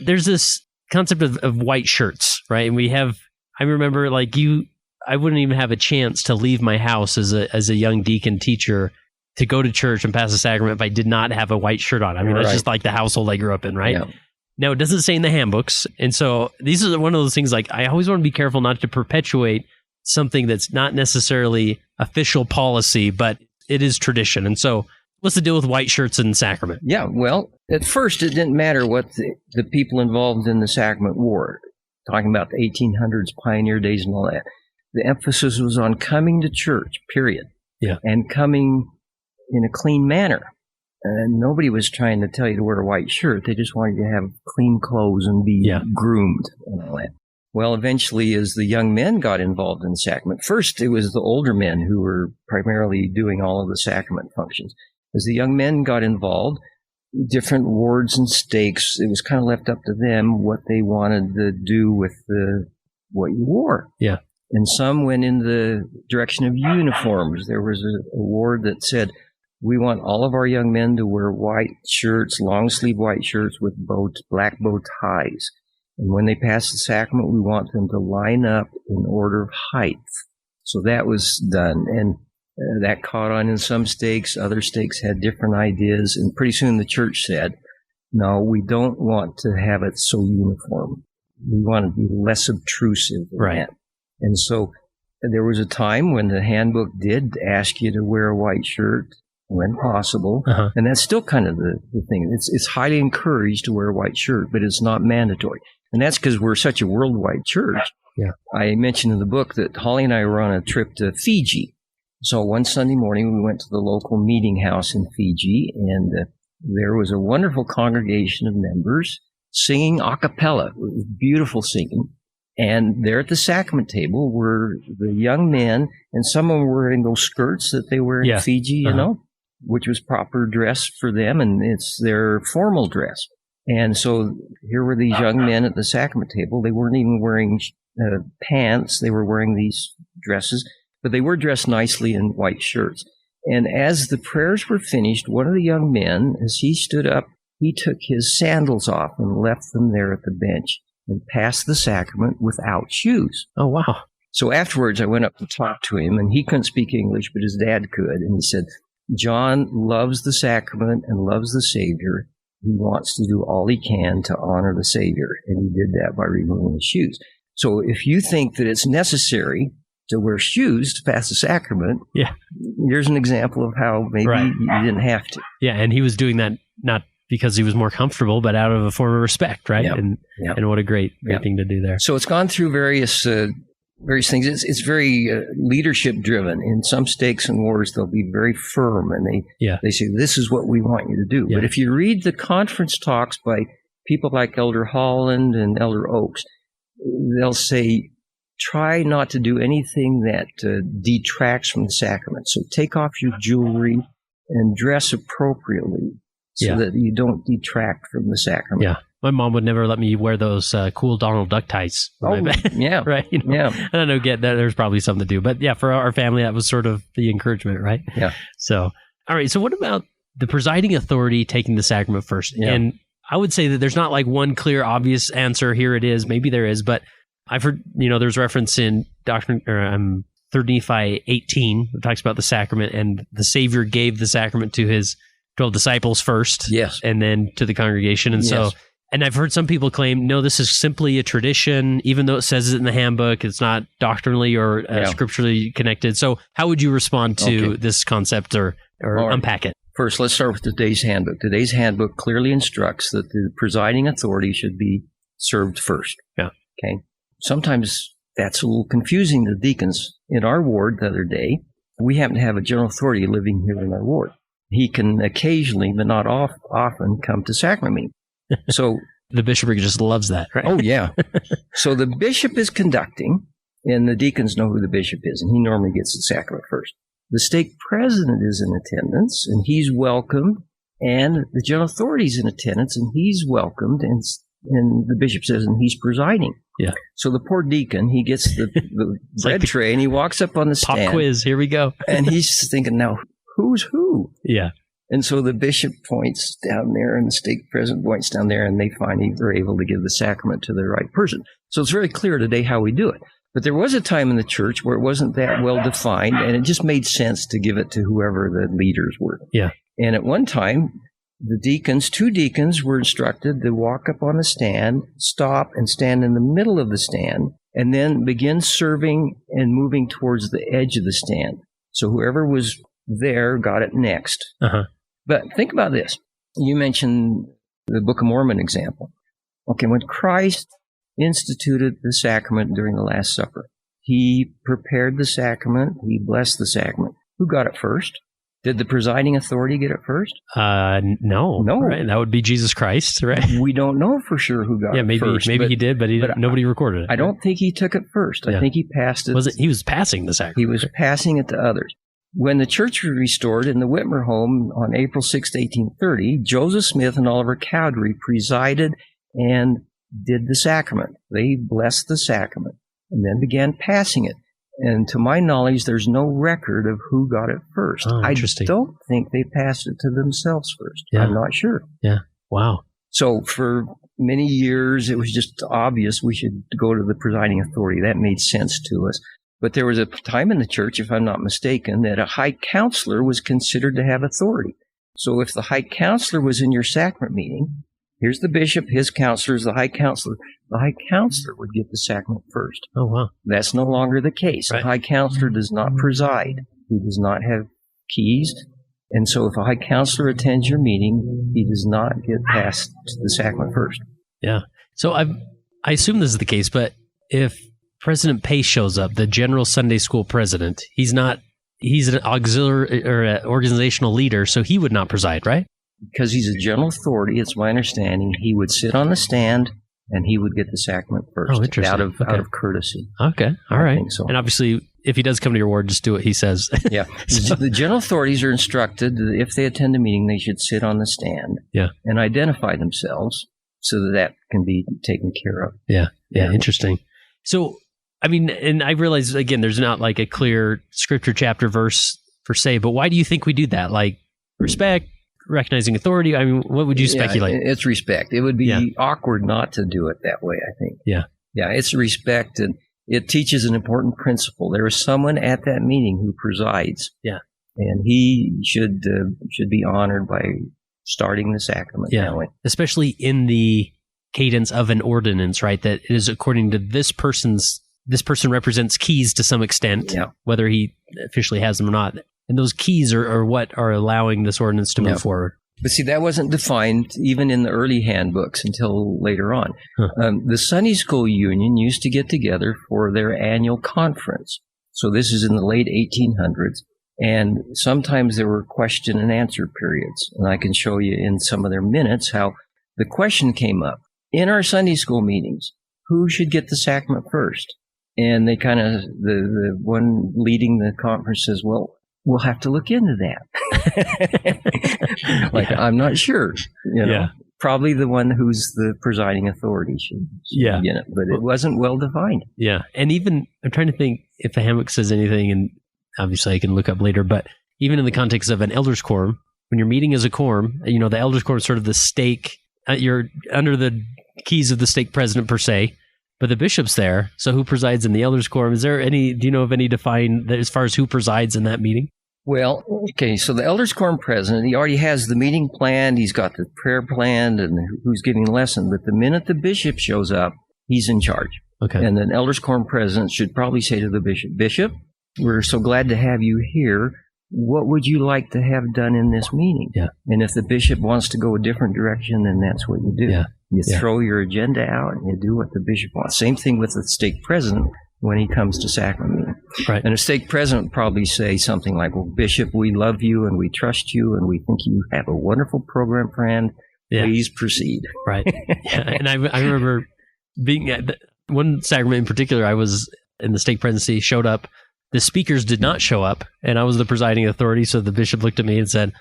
there's this concept of white shirts, right? And I remember I wouldn't even have a chance to leave my house as a young deacon teacher to go to church and pass the sacrament if I did not have a white shirt on. I mean, that's just like the household I grew up in, right? Yeah. Now, it doesn't say in the handbooks. And so these are one of those things, I always want to be careful not to perpetuate something that's not necessarily official policy, but it is tradition. And so what's the deal with white shirts and sacrament? Yeah, well, at first it didn't matter what the people involved in the sacrament wore. Talking about the 1800s, pioneer days and all that. The emphasis was on coming to church, period. Yeah. And coming in a clean manner. And nobody was trying to tell you to wear a white shirt. They just wanted you to have clean clothes and be groomed and all that. Well, eventually, as the young men got involved in the sacrament, first it was the older men who were primarily doing all of the sacrament functions. As the young men got involved, different wards and stakes, it was kind of left up to them what they wanted to do with what you wore. Yeah. And some went in the direction of uniforms. There was a ward that said, we want all of our young men to wear white shirts, long-sleeve white shirts with black bow ties. And when they pass the sacrament, we want them to line up in order of height. So that was done. And That caught on in some stakes. Other stakes had different ideas. And pretty soon the church said, no, we don't want to have it so uniform. We want to be less obtrusive than that. And so there was a time when the handbook did ask you to wear a white shirt when possible. And that's still kind of the thing. It's highly encouraged to wear a white shirt, but it's not mandatory. And that's because we're such a worldwide church. Yeah. I mentioned in the book that Holly and I were on a trip to Fiji. So one Sunday morning, we went to the local meeting house in Fiji, and there was a wonderful congregation of members singing a cappella. It was beautiful singing. And there at the sacrament table were the young men, and some of them were wearing those skirts that they wear in Fiji, you know, which was proper dress for them, and it's their formal dress. And so here were these young men at the sacrament table. They weren't even wearing pants. They were wearing these dresses, but they were dressed nicely in white shirts. And as the prayers were finished, one of the young men, as he stood up, he took his sandals off and left them there at the bench and passed the sacrament without shoes. Oh, wow. So afterwards, I went up to talk to him, and he couldn't speak English, but his dad could. And he said, John loves the sacrament and loves the Savior. He wants to do all he can to honor the Savior, and he did that by removing his shoes. So if you think that it's necessary to wear shoes to pass the sacrament, here's an example of how maybe you didn't have to. Yeah, and he was doing that not because he was more comfortable, but out of a form of respect, right? And what a great thing to do there. So it's gone through various things. It's very leadership driven. In some stakes and wars, they'll be very firm, and they say, this is what we want you to do. But if you read the conference talks by people like Elder Holland and Elder Oakes, they'll say, try not to do anything that detracts from the sacrament. So take off your jewelry and dress appropriately so that you don't detract from the sacrament. Yeah. My mom would never let me wear those cool Donald Duck ties. Yeah. Right. You know? Yeah. And I know there's probably something to do. But yeah, for our family, that was sort of the encouragement, right? Yeah. So, all right. So what about the presiding authority taking the sacrament first? Yeah. And I would say that there's not like one clear, obvious answer. Here it is. Maybe there is. But I've heard, there's reference in Doctrine, 3 Nephi 18, that talks about the sacrament, and the Savior gave the sacrament to his 12 disciples first. Yes. And then to the congregation. And so, and I've heard some people claim, no, this is simply a tradition, even though it says it in the handbook, it's not doctrinally or scripturally connected. So how would you respond to this concept or unpack it? First, let's start with today's handbook. Today's handbook clearly instructs that the presiding authority should be served first. Yeah. Okay. Sometimes that's a little confusing to deacons. In our ward the other day, we happen to have a general authority living here in our ward. He can occasionally, but not often, come to sacrament meeting. So the bishopric just loves that, right? Oh, yeah. So the bishop is conducting, and the deacons know who the bishop is, and he normally gets the sacrament first. The stake president is in attendance, and he's welcomed, and the general authority is in attendance, and he's welcomed, and the bishop says, and he's presiding. Yeah. So the poor deacon, he gets the bread tray, and he walks up on the stand. Pop quiz, here we go. And he's thinking, now, who's who? Yeah. And so the bishop points down there, and the stake president points down there, and they finally are able to give the sacrament to the right person. So it's very clear today how we do it. But there was a time in the church where it wasn't that well defined, and it just made sense to give it to whoever the leaders were. Yeah. And at one time, two deacons were instructed to walk up on the stand, stop, and stand in the middle of the stand, and then begin serving and moving towards the edge of the stand. So whoever was there got it next. But think about this. You mentioned the Book of Mormon example. Okay, when Christ instituted the sacrament during the Last Supper, he prepared the sacrament, he blessed the sacrament. Who got it first? Did the presiding authority get it first? No. Right? That would be Jesus Christ, right? We don't know for sure who got it first. Maybe he did, but nobody recorded it. I don't think he took it first. I think he passed it. He was passing the sacrament. He was passing it to others. When the church was restored in the Whitmer home on April 6, 1830, Joseph Smith and Oliver Cowdery presided and did the sacrament. They blessed the sacrament and then began passing it. And to my knowledge, there's no record of who got it first. Oh, interesting. I don't think they passed it to themselves first. Yeah. I'm not sure. Yeah. Wow. So for many years, it was just obvious we should go to the presiding authority. That made sense to us. But there was a time in the church, if I'm not mistaken, that a high counselor was considered to have authority. So if the high counselor was in your sacrament meeting, here's the bishop, his counselor is the high counselor. The high counselor would get the sacrament first. Oh, wow. That's no longer the case. Right. A high counselor does not preside. He does not have keys. And so if a high counselor attends your meeting, he does not get past the sacrament first. Yeah. So I assume this is the case, but if President Pace shows up, the general Sunday school president, he's an auxiliary or an organizational leader, so he would not preside, right? Because he's a general authority, it's my understanding, he would sit on the stand and he would get the sacrament first. Oh, interesting. Out of courtesy. Okay. All right. I think so. And obviously, if he does come to your ward, just do what he says. Yeah. So, the general authorities are instructed that if they attend a meeting, they should sit on the stand and identify themselves so that can be taken care of. Yeah. Interesting. So, I mean, and I realize, again, there's not like a clear scripture chapter verse per se, but why do you think we do that? Like respect, recognizing authority? I mean, what would you speculate? Yeah, it's respect. It would be awkward not to do it that way, I think. Yeah. Yeah, it's respect, and it teaches an important principle. There is someone at that meeting who presides. Yeah. And he should be honored by starting the sacrament that way. Especially in the cadence of an ordinance, right? That it is according to this person represents keys to some extent, whether he officially has them or not. And those keys are what are allowing this ordinance to move forward. But see, that wasn't defined even in the early handbooks until later on. The Sunday School Union used to get together for their annual conference. So this is in the late 1800s. And sometimes there were question and answer periods. And I can show you in some of their minutes how the question came up. In our Sunday school meetings, who should get the sacrament first? And they kind of, the one leading the conference says, well, we'll have to look into that. I'm not sure. Probably the one who's the presiding authority should get it, but it wasn't well defined. Yeah. And even, I'm trying to think if the handbook says anything, and obviously I can look up later, but even in the context of an elders quorum, when you're meeting as a quorum, the elders quorum is sort of the stake, you're under the keys of the stake president per se, but the bishop's there. So who presides in the elders quorum? Do you know of any defined as far as who presides in that meeting? Well, okay, so the elders quorum president, he already has the meeting planned, he's got the prayer planned, and who's giving the lesson. But the minute the bishop shows up, he's in charge. Okay. And the elders quorum president should probably say to the bishop, we're so glad to have you here. What would you like to have done in this meeting? Yeah. And if the bishop wants to go a different direction, then that's what you do. Yeah. You throw your agenda out and you do what the bishop wants. Same thing with the stake president when he comes to sacrament meeting. Right. And a stake president would probably say something like, well, Bishop, we love you and we trust you and we think you have a wonderful program planned. Please proceed. Right. And I remember being at one sacrament in particular, I was in the stake presidency, showed up. The speakers did not show up, and I was the presiding authority, so the bishop looked at me and said,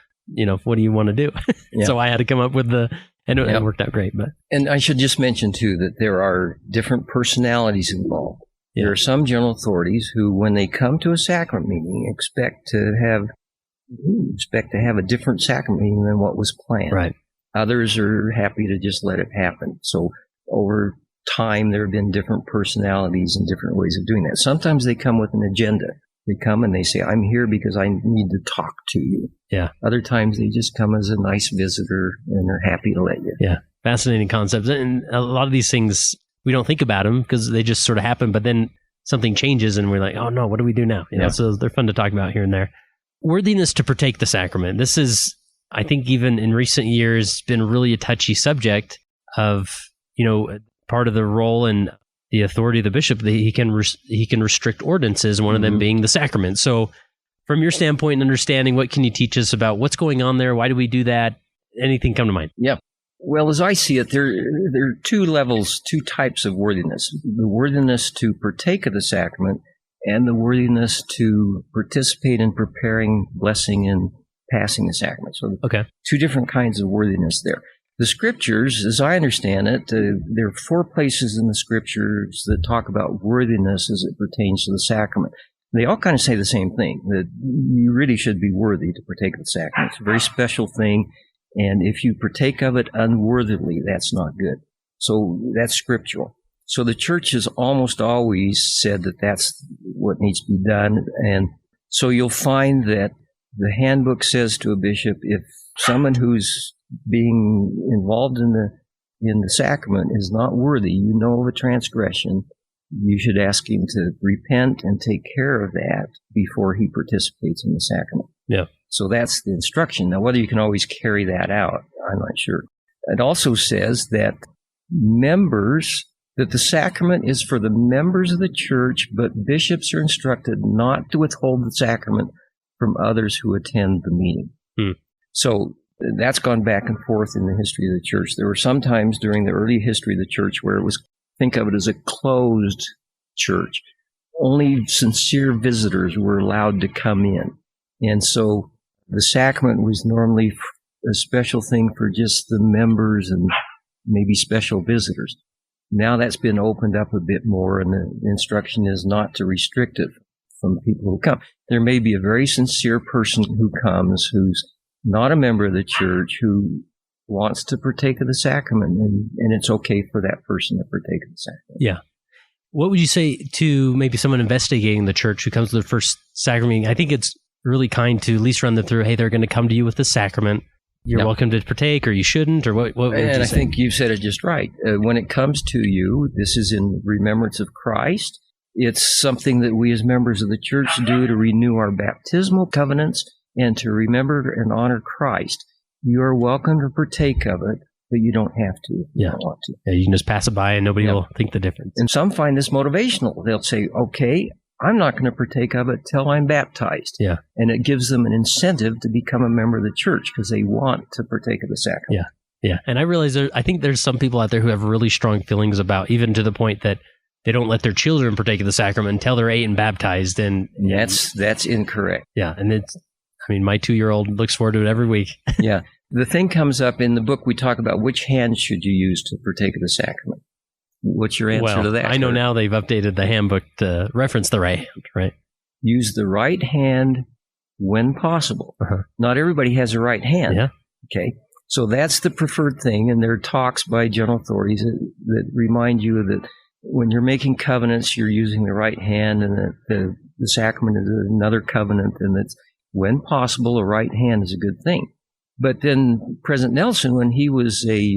what do you want to do? So I had to come up with and it worked out great. But And I should just mention, too, that there are different personalities involved. There are some general authorities who, when they come to a sacrament meeting, expect to have a different sacrament meeting than what was planned. Right. Others are happy to just let it happen. So over time, there have been different personalities and different ways of doing that. Sometimes they come with an agenda. They come and they say, I'm here because I need to talk to you. Yeah. Other times they just come as a nice visitor and they're happy to let you. Yeah. Fascinating concepts. And a lot of these things, we don't think about them because they just sort of happen, but then something changes and we're like, oh no, what do we do now? So they're fun to talk about here and there. Worthiness to partake the sacrament. This is, I think even in recent years, been really a touchy subject of, part of the role and the authority of the bishop, that he can restrict ordinances, one of them being the sacrament. So from your standpoint and understanding, what can you teach us about what's going on there? Why do we do that? Anything come to mind? Yeah. Well, as I see it, there are two types of worthiness. The worthiness to partake of the sacrament and the worthiness to participate in preparing, blessing, and passing the sacrament. So two different kinds of worthiness there. The scriptures, as I understand it, there are 4 places in the scriptures that talk about worthiness as it pertains to the sacrament. They all kind of say the same thing, that you really should be worthy to partake of the sacrament. It's a very special thing. And if you partake of it unworthily, that's not good. So that's scriptural. So the church has almost always said that that's what needs to be done. And so you'll find that the handbook says to a bishop, if someone who's being involved in the sacrament is not worthy, you know of a transgression, you should ask him to repent and take care of that before he participates in the sacrament. Yeah. So that's the instruction. Now, whether you can always carry that out, I'm not sure. It also says that that the sacrament is for the members of the church, but bishops are instructed not to withhold the sacrament from others who attend the meeting. So that's gone back and forth in the history of the church. There were some times during the early history of the church where it was, think of it as a closed church. Only sincere visitors were allowed to come in. And so the sacrament was normally a special thing for just the members and maybe special visitors. Now that's been opened up a bit more, and the instruction is not to restrict it from people who come. There may be a very sincere person who comes who's not a member of the church who wants to partake of the sacrament, and it's okay for that person to partake of the sacrament. Yeah. What would you say to maybe someone investigating the church who comes to their first sacrament meeting? I think it's really kind to at least run them through, hey, they're going to come to you with the sacrament. You're welcome to partake, or you shouldn't, or what would you say? And I think you've said it just right. When it comes to you, this is in remembrance of Christ. It's something that we as members of the church do to renew our baptismal covenants and to remember and honor Christ. You are welcome to partake of it, but you don't have to if you don't want to. Yeah, you can just pass it by and nobody will think the difference. And some find this motivational. They'll say, okay, I'm not going to partake of it till I'm baptized. Yeah. And it gives them an incentive to become a member of the church because they want to partake of the sacrament. Yeah. Yeah. And I realize I think there's some people out there who have really strong feelings about, even to the point that they don't let their children partake of the sacrament until they're 8 and baptized. And that's incorrect. Yeah. And my 2-year-old looks forward to it every week. Yeah. The thing comes up in the book, we talk about which hand should you use to partake of the sacrament. What's your answer to that? I know now they've updated the handbook to reference the right hand, right? Use the right hand when possible. Not everybody has a right hand. Yeah. Okay. So that's the preferred thing. And there are talks by general authorities that remind you that when you're making covenants, you're using the right hand, and that the sacrament is another covenant, and that's when possible, a right hand is a good thing. But then President Nelson, when he was a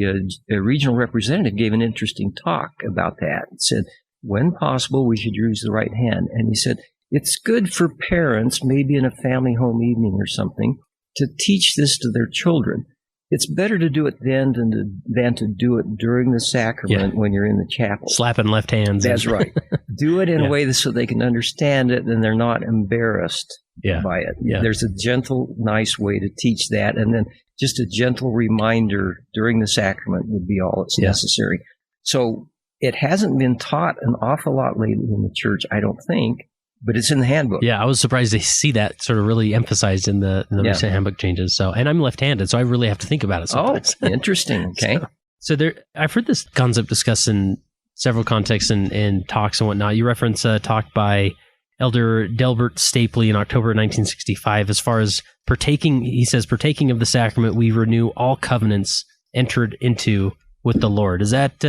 regional representative, gave an interesting talk about that. He said, when possible, we should use the right hand. And he said, it's good for parents, maybe in a family home evening or something, to teach this to their children. It's better to do it then than to do it during the sacrament when you're in the chapel. Slapping left hands. That's right. Do it in a way so they can understand it and they're not embarrassed by it. Yeah. There's a gentle, nice way to teach that. And then just a gentle reminder during the sacrament would be all that's necessary. So it hasn't been taught an awful lot lately in the church, I don't think, but it's in the handbook. Yeah, I was surprised to see that sort of really emphasized in the recent handbook changes. So, and I'm left-handed, so I really have to think about it sometimes. Oh, interesting. Okay. So there, I've heard this concept discussed in several contexts and talks and whatnot. You reference a talk by Elder Delbert Stapley in October 1965. As far as partaking, he says, partaking of the sacrament, we renew all covenants entered into with the Lord. Is that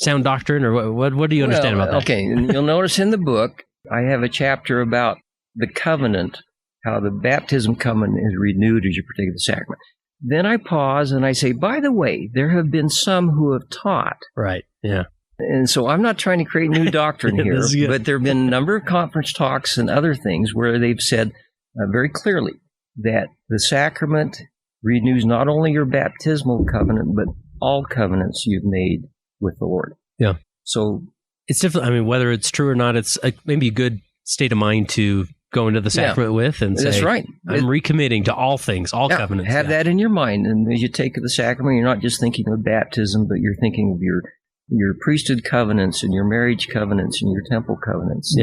sound doctrine, or what do you understand about that? Okay, and you'll notice in the book, I have a chapter about the covenant, how the baptism covenant is renewed as you partake of the sacrament. Then I pause and I say, by the way, there have been some who have taught. Right, yeah. And so I'm not trying to create new doctrine here, but there have been a number of conference talks and other things where they've said very clearly that the sacrament renews not only your baptismal covenant, but all covenants you've made with the Lord. Yeah. So it's different. I mean, whether it's true or not, it's maybe a good state of mind to go into the sacrament with and say, that's right. I'm recommitting to all things, all covenants. Have that in your mind. And as you take the sacrament, you're not just thinking of baptism, but you're thinking of your priesthood covenants and your marriage covenants and your temple covenants.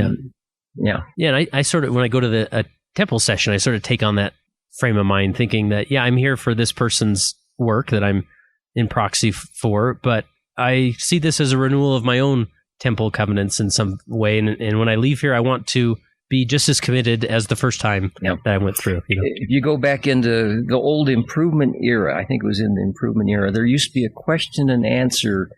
Yeah. And I sort of, when I go to a temple session, I sort of take on that frame of mind, thinking that, I'm here for this person's work that I'm in proxy for, but I see this as a renewal of my own temple covenants in some way. And when I leave here, I want to be just as committed as the first time that I went through. If you go back into the old improvement era, I think it was in the improvement era, there used to be a question and answer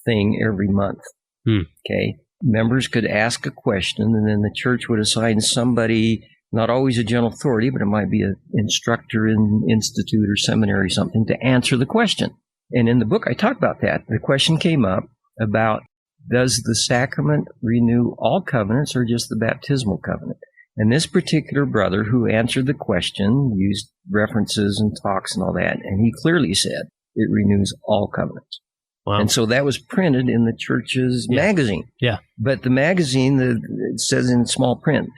thing every month. Okay. Members could ask a question, and then the church would assign somebody, not always a general authority, but it might be an instructor in institute or seminary or something, to answer the question. And in the book, I talk about that. The question came up about, does the sacrament renew all covenants or just the baptismal covenant? And this particular brother who answered the question used references and talks and all that, and he clearly said it renews all covenants. Wow. And so that was printed in the church's magazine. Yeah. But the magazine, it says in small print,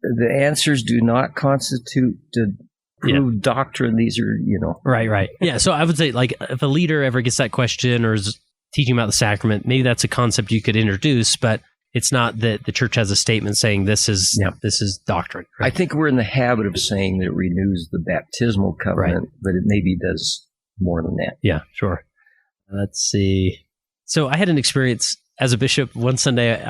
the answers do not constitute to prove doctrine. These are, Right. Yeah. So I would say, like, if a leader ever gets that question or is teaching about the sacrament, maybe that's a concept you could introduce, but it's not that the church has a statement saying this is doctrine. Right? I think we're in the habit of saying that it renews the baptismal covenant, but it maybe does more than that. Yeah, sure. Let's see. So I had an experience as a bishop. One Sunday,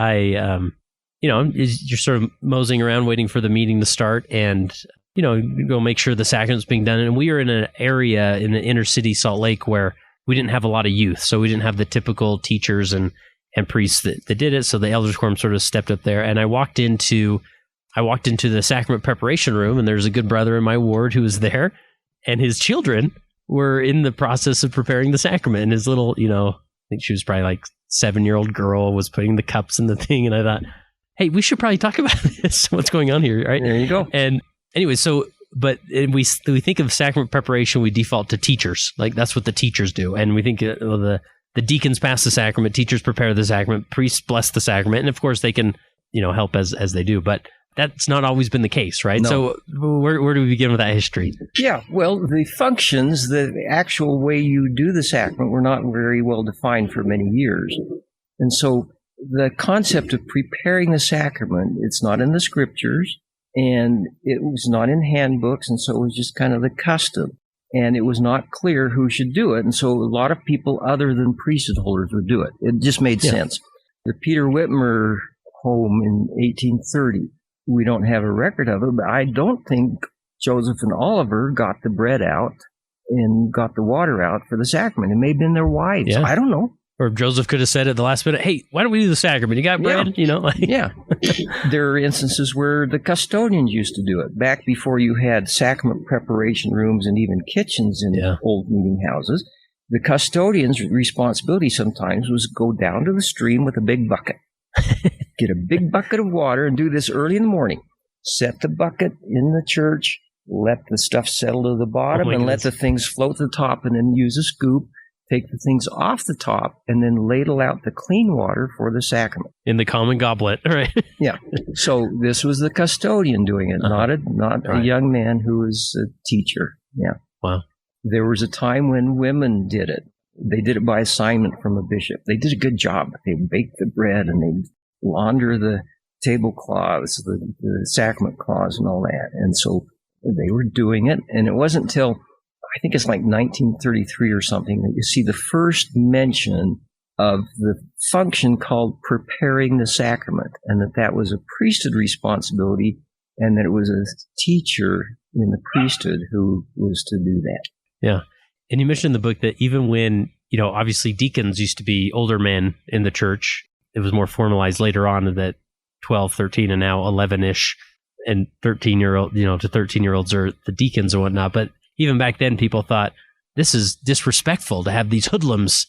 you're sort of moseying around waiting for the meeting to start, and go make sure the sacrament's being done. And we were in an area in the inner city, Salt Lake, where we didn't have a lot of youth, so we didn't have the typical teachers and priests that did it. So the elders quorum sort of stepped up there, and I walked into the sacrament preparation room, and there's a good brother in my ward who was there, and his children were in the process of preparing the sacrament. And his little, I think she was probably like 7-year-old girl, was putting the cups in the thing, and I thought, hey, we should probably talk about this. What's going on here, right? There you go. And anyway, we think of sacrament preparation, we default to teachers. Like, that's what the teachers do. And we think the deacons pass the sacrament, teachers prepare the sacrament, priests bless the sacrament, and of course they can, help as they do. But that's not always been the case, right? No. So where do we begin with that history? Yeah, well, the functions, the actual way you do the sacrament were not very well defined for many years. And so the concept of preparing the sacrament, it's not in the scriptures, and it was not in handbooks, and so it was just kind of the custom. And it was not clear who should do it, and so a lot of people other than priesthood holders would do it. It just made sense. The Peter Whitmer home in 1830, we don't have a record of it, but I don't think Joseph and Oliver got the bread out and got the water out for the sacrament. It may have been their wives. Yeah. I don't know. Or Joseph could have said at the last minute, hey, why don't we do the sacrament? You got bread? Yeah. There are instances where the custodians used to do it. Back before you had sacrament preparation rooms and even kitchens in old meeting houses, the custodian's responsibility sometimes was go down to the stream with a big bucket. Get a big bucket of water and do this early in the morning. Set the bucket in the church, let the stuff settle to the bottom, and let the things float to the top, and then use a scoop, take the things off the top, and then ladle out the clean water for the sacrament. In the common goblet, right? Yeah. So this was the custodian doing it, not a young man who was a teacher. Yeah. Wow. There was a time when women did it. They did it by assignment from a bishop. They did a good job. They baked the bread and they launder the tablecloths, the sacrament cloths and all that. And so they were doing it. And it wasn't until, I think it's like 1933 or something, that you see the first mention of the function called preparing the sacrament, and that was a priesthood responsibility, and that it was a teacher in the priesthood who was to do that. Yeah. And you mentioned in the book that even when, obviously deacons used to be older men in the church, it was more formalized later on that 12, 13, and now 11-ish, and 13-year-old, to 13-year-olds are the deacons and whatnot. But even back then, people thought this is disrespectful to have these hoodlums,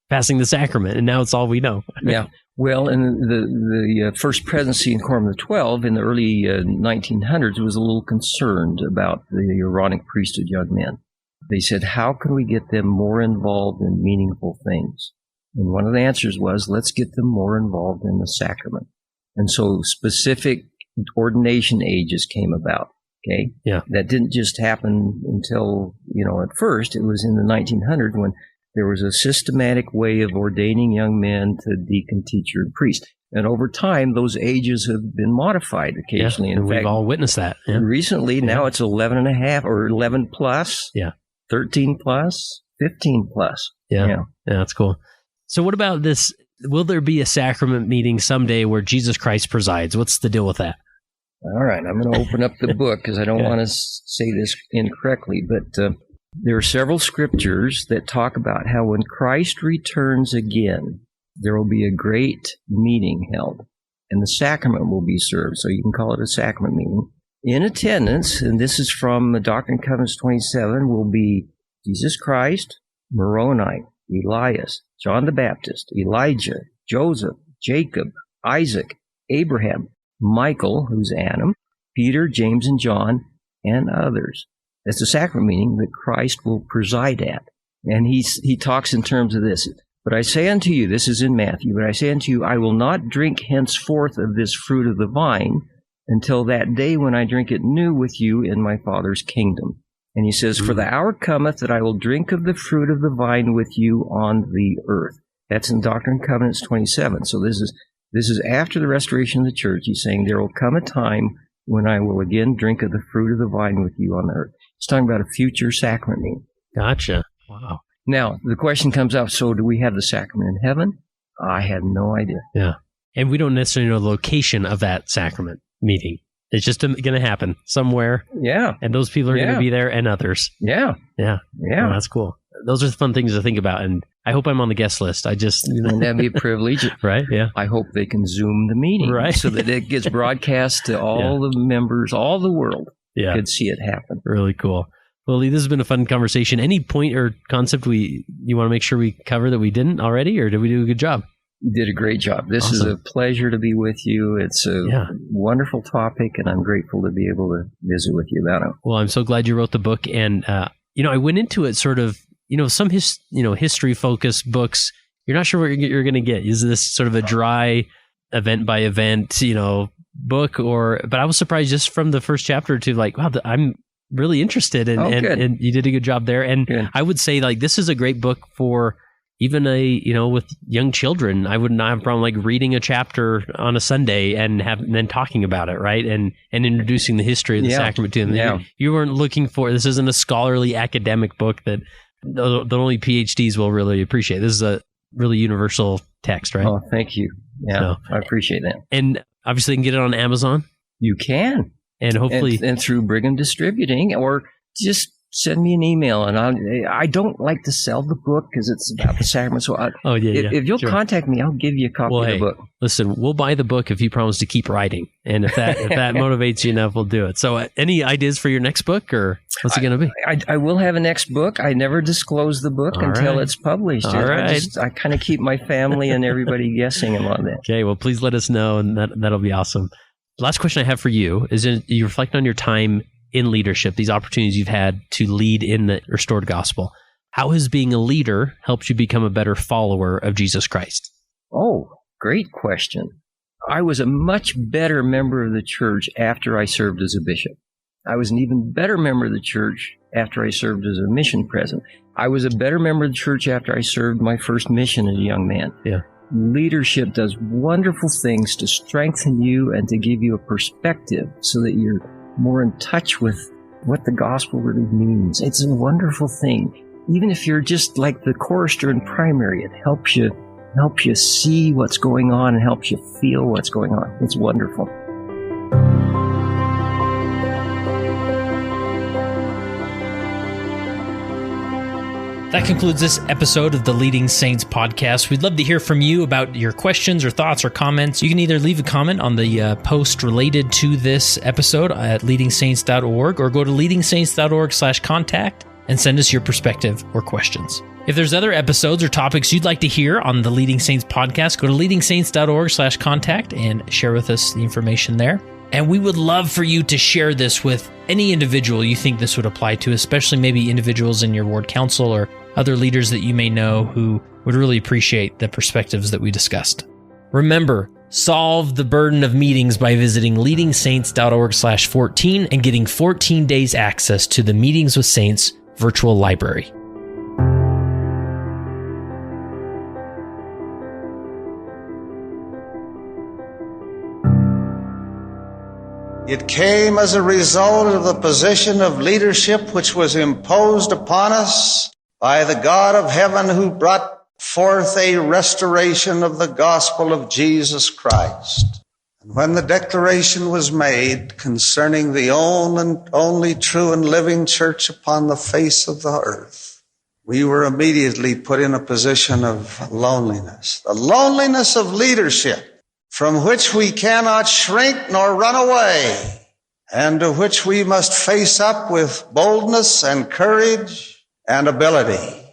passing the sacrament, and now it's all we know. Yeah. Well, and the first presidency in Quorum of the 12 in the early 1900s was a little concerned about the Aaronic priesthood young men. They said, how can we get them more involved in meaningful things? And one of the answers was, let's get them more involved in the sacrament. And so specific ordination ages came about. Okay. Yeah. That didn't just happen until, at first. It was in the 1900s when there was a systematic way of ordaining young men to deacon, teacher, and priest. And over time, those ages have been modified occasionally. Yeah, and we've all witnessed that. Yeah. Recently, now it's 11 and a half or 11 plus. Yeah. 13 plus, 15 plus. Yeah, that's cool. So what about this? Will there be a sacrament meeting someday where Jesus Christ presides? What's the deal with that? All right, I'm going to open up the book because I don't want to say this incorrectly, but there are several scriptures that talk about how when Christ returns again, there will be a great meeting held, and the sacrament will be served. So you can call it a sacrament meeting. In attendance, and this is from Doctrine and Covenants 27, will be Jesus Christ, Moroni, Elias, John the Baptist, Elijah, Joseph, Jacob, Isaac, Abraham, Michael, who's Adam, Peter, James, and John, and others. That's a sacrament meeting that Christ will preside at. And he talks in terms of this. But I say unto you, this is in Matthew, but I say unto you, I will not drink henceforth of this fruit of the vine until that day when I drink it new with you in my Father's kingdom. And he says, For the hour cometh that I will drink of the fruit of the vine with you on the earth. That's in Doctrine and Covenants 27. So this is after the restoration of the church. He's saying there will come a time when I will again drink of the fruit of the vine with you on the earth. He's talking about a future sacrament meeting. Gotcha. Wow. Now, the question comes up, so do we have the sacrament in heaven? I have no idea. Yeah. And we don't necessarily know the location of that sacrament meeting. It's just going to happen somewhere. Yeah. And those people are going to be there and others. Yeah. Yeah. Yeah. Oh, that's cool. Those are the fun things to think about. And I hope I'm on the guest list. Wouldn't that be a privilege? Right? Yeah. I hope they can Zoom the meeting. Right. So that it gets broadcast to all the members, all the world. Yeah. Could see it happen. Really cool. Well, Lee, this has been a fun conversation. Any point or concept you want to make sure we cover that we didn't already, or did we do a good job? You did a great job. This Awesome. is a pleasure to be with you. It's a wonderful topic, and I'm grateful to be able to visit with you about it. Well, I'm so glad you wrote the book. And, I went into it sort of, some history-focused books. You're not sure what you're going to get. Is this sort of a dry event-by-event, book? But I was surprised just from the first chapter to like, wow, I'm really interested, and you did a good job there. And good. I would say like this is a great book for even with young children. I would not have a problem like reading a chapter on a Sunday and then talking about it, right? And introducing the history of the sacrament to them. Yeah. You weren't looking for, this isn't a scholarly academic book that only PhDs will really appreciate. This is a really universal text, right? Oh, thank you. Yeah, I appreciate that. And obviously you can get it on Amazon. You can. And hopefully... And through Brigham Distributing, or just send me an email. And I don't like to sell the book because it's about the sacrament. So if you'll contact me, I'll give you a copy of the book. Listen, we'll buy the book if you promise to keep writing. And if that motivates you enough, we'll do it. So any ideas for your next book, or what's it going to be? I will have a next book. I never disclose the book until it's published. All right. I kind of keep my family and everybody guessing on that. Okay, well, please let us know, and that'll be awesome. Last question I have for you is, you reflect on your time in leadership, these opportunities you've had to lead in the restored gospel. How has being a leader helped you become a better follower of Jesus Christ? Oh, great question. I was a much better member of the church after I served as a bishop. I was an even better member of the church after I served as a mission president. I was a better member of the church after I served my first mission as a young man. Yeah. Leadership does wonderful things to strengthen you and to give you a perspective so that you're more in touch with what the gospel really means. It's a wonderful thing. Even if you're just like the chorister in primary, it helps you see what's going on and helps you feel what's going on. It's wonderful. That concludes this episode of the Leading Saints podcast. We'd love to hear from you about your questions or thoughts or comments. You can either leave a comment on the post related to this episode at leadingsaints.org, or go to leadingsaints.org/contact and send us your perspective or questions. If there's other episodes or topics you'd like to hear on the Leading Saints podcast, go to leadingsaints.org/contact and share with us the information there. And we would love for you to share this with any individual you think this would apply to, especially maybe individuals in your ward council or other leaders that you may know who would really appreciate the perspectives that we discussed. Remember, solve the burden of meetings by visiting leadingsaints.org/14 and getting 14 days access to the Meetings with Saints virtual library. It came as a result of the position of leadership which was imposed upon us by the God of heaven, who brought forth a restoration of the gospel of Jesus Christ. And when the declaration was made concerning the only true and living church upon the face of the earth, we were immediately put in a position of loneliness. The loneliness of leadership, from which we cannot shrink nor run away, and to which we must face up with boldness and courage and ability.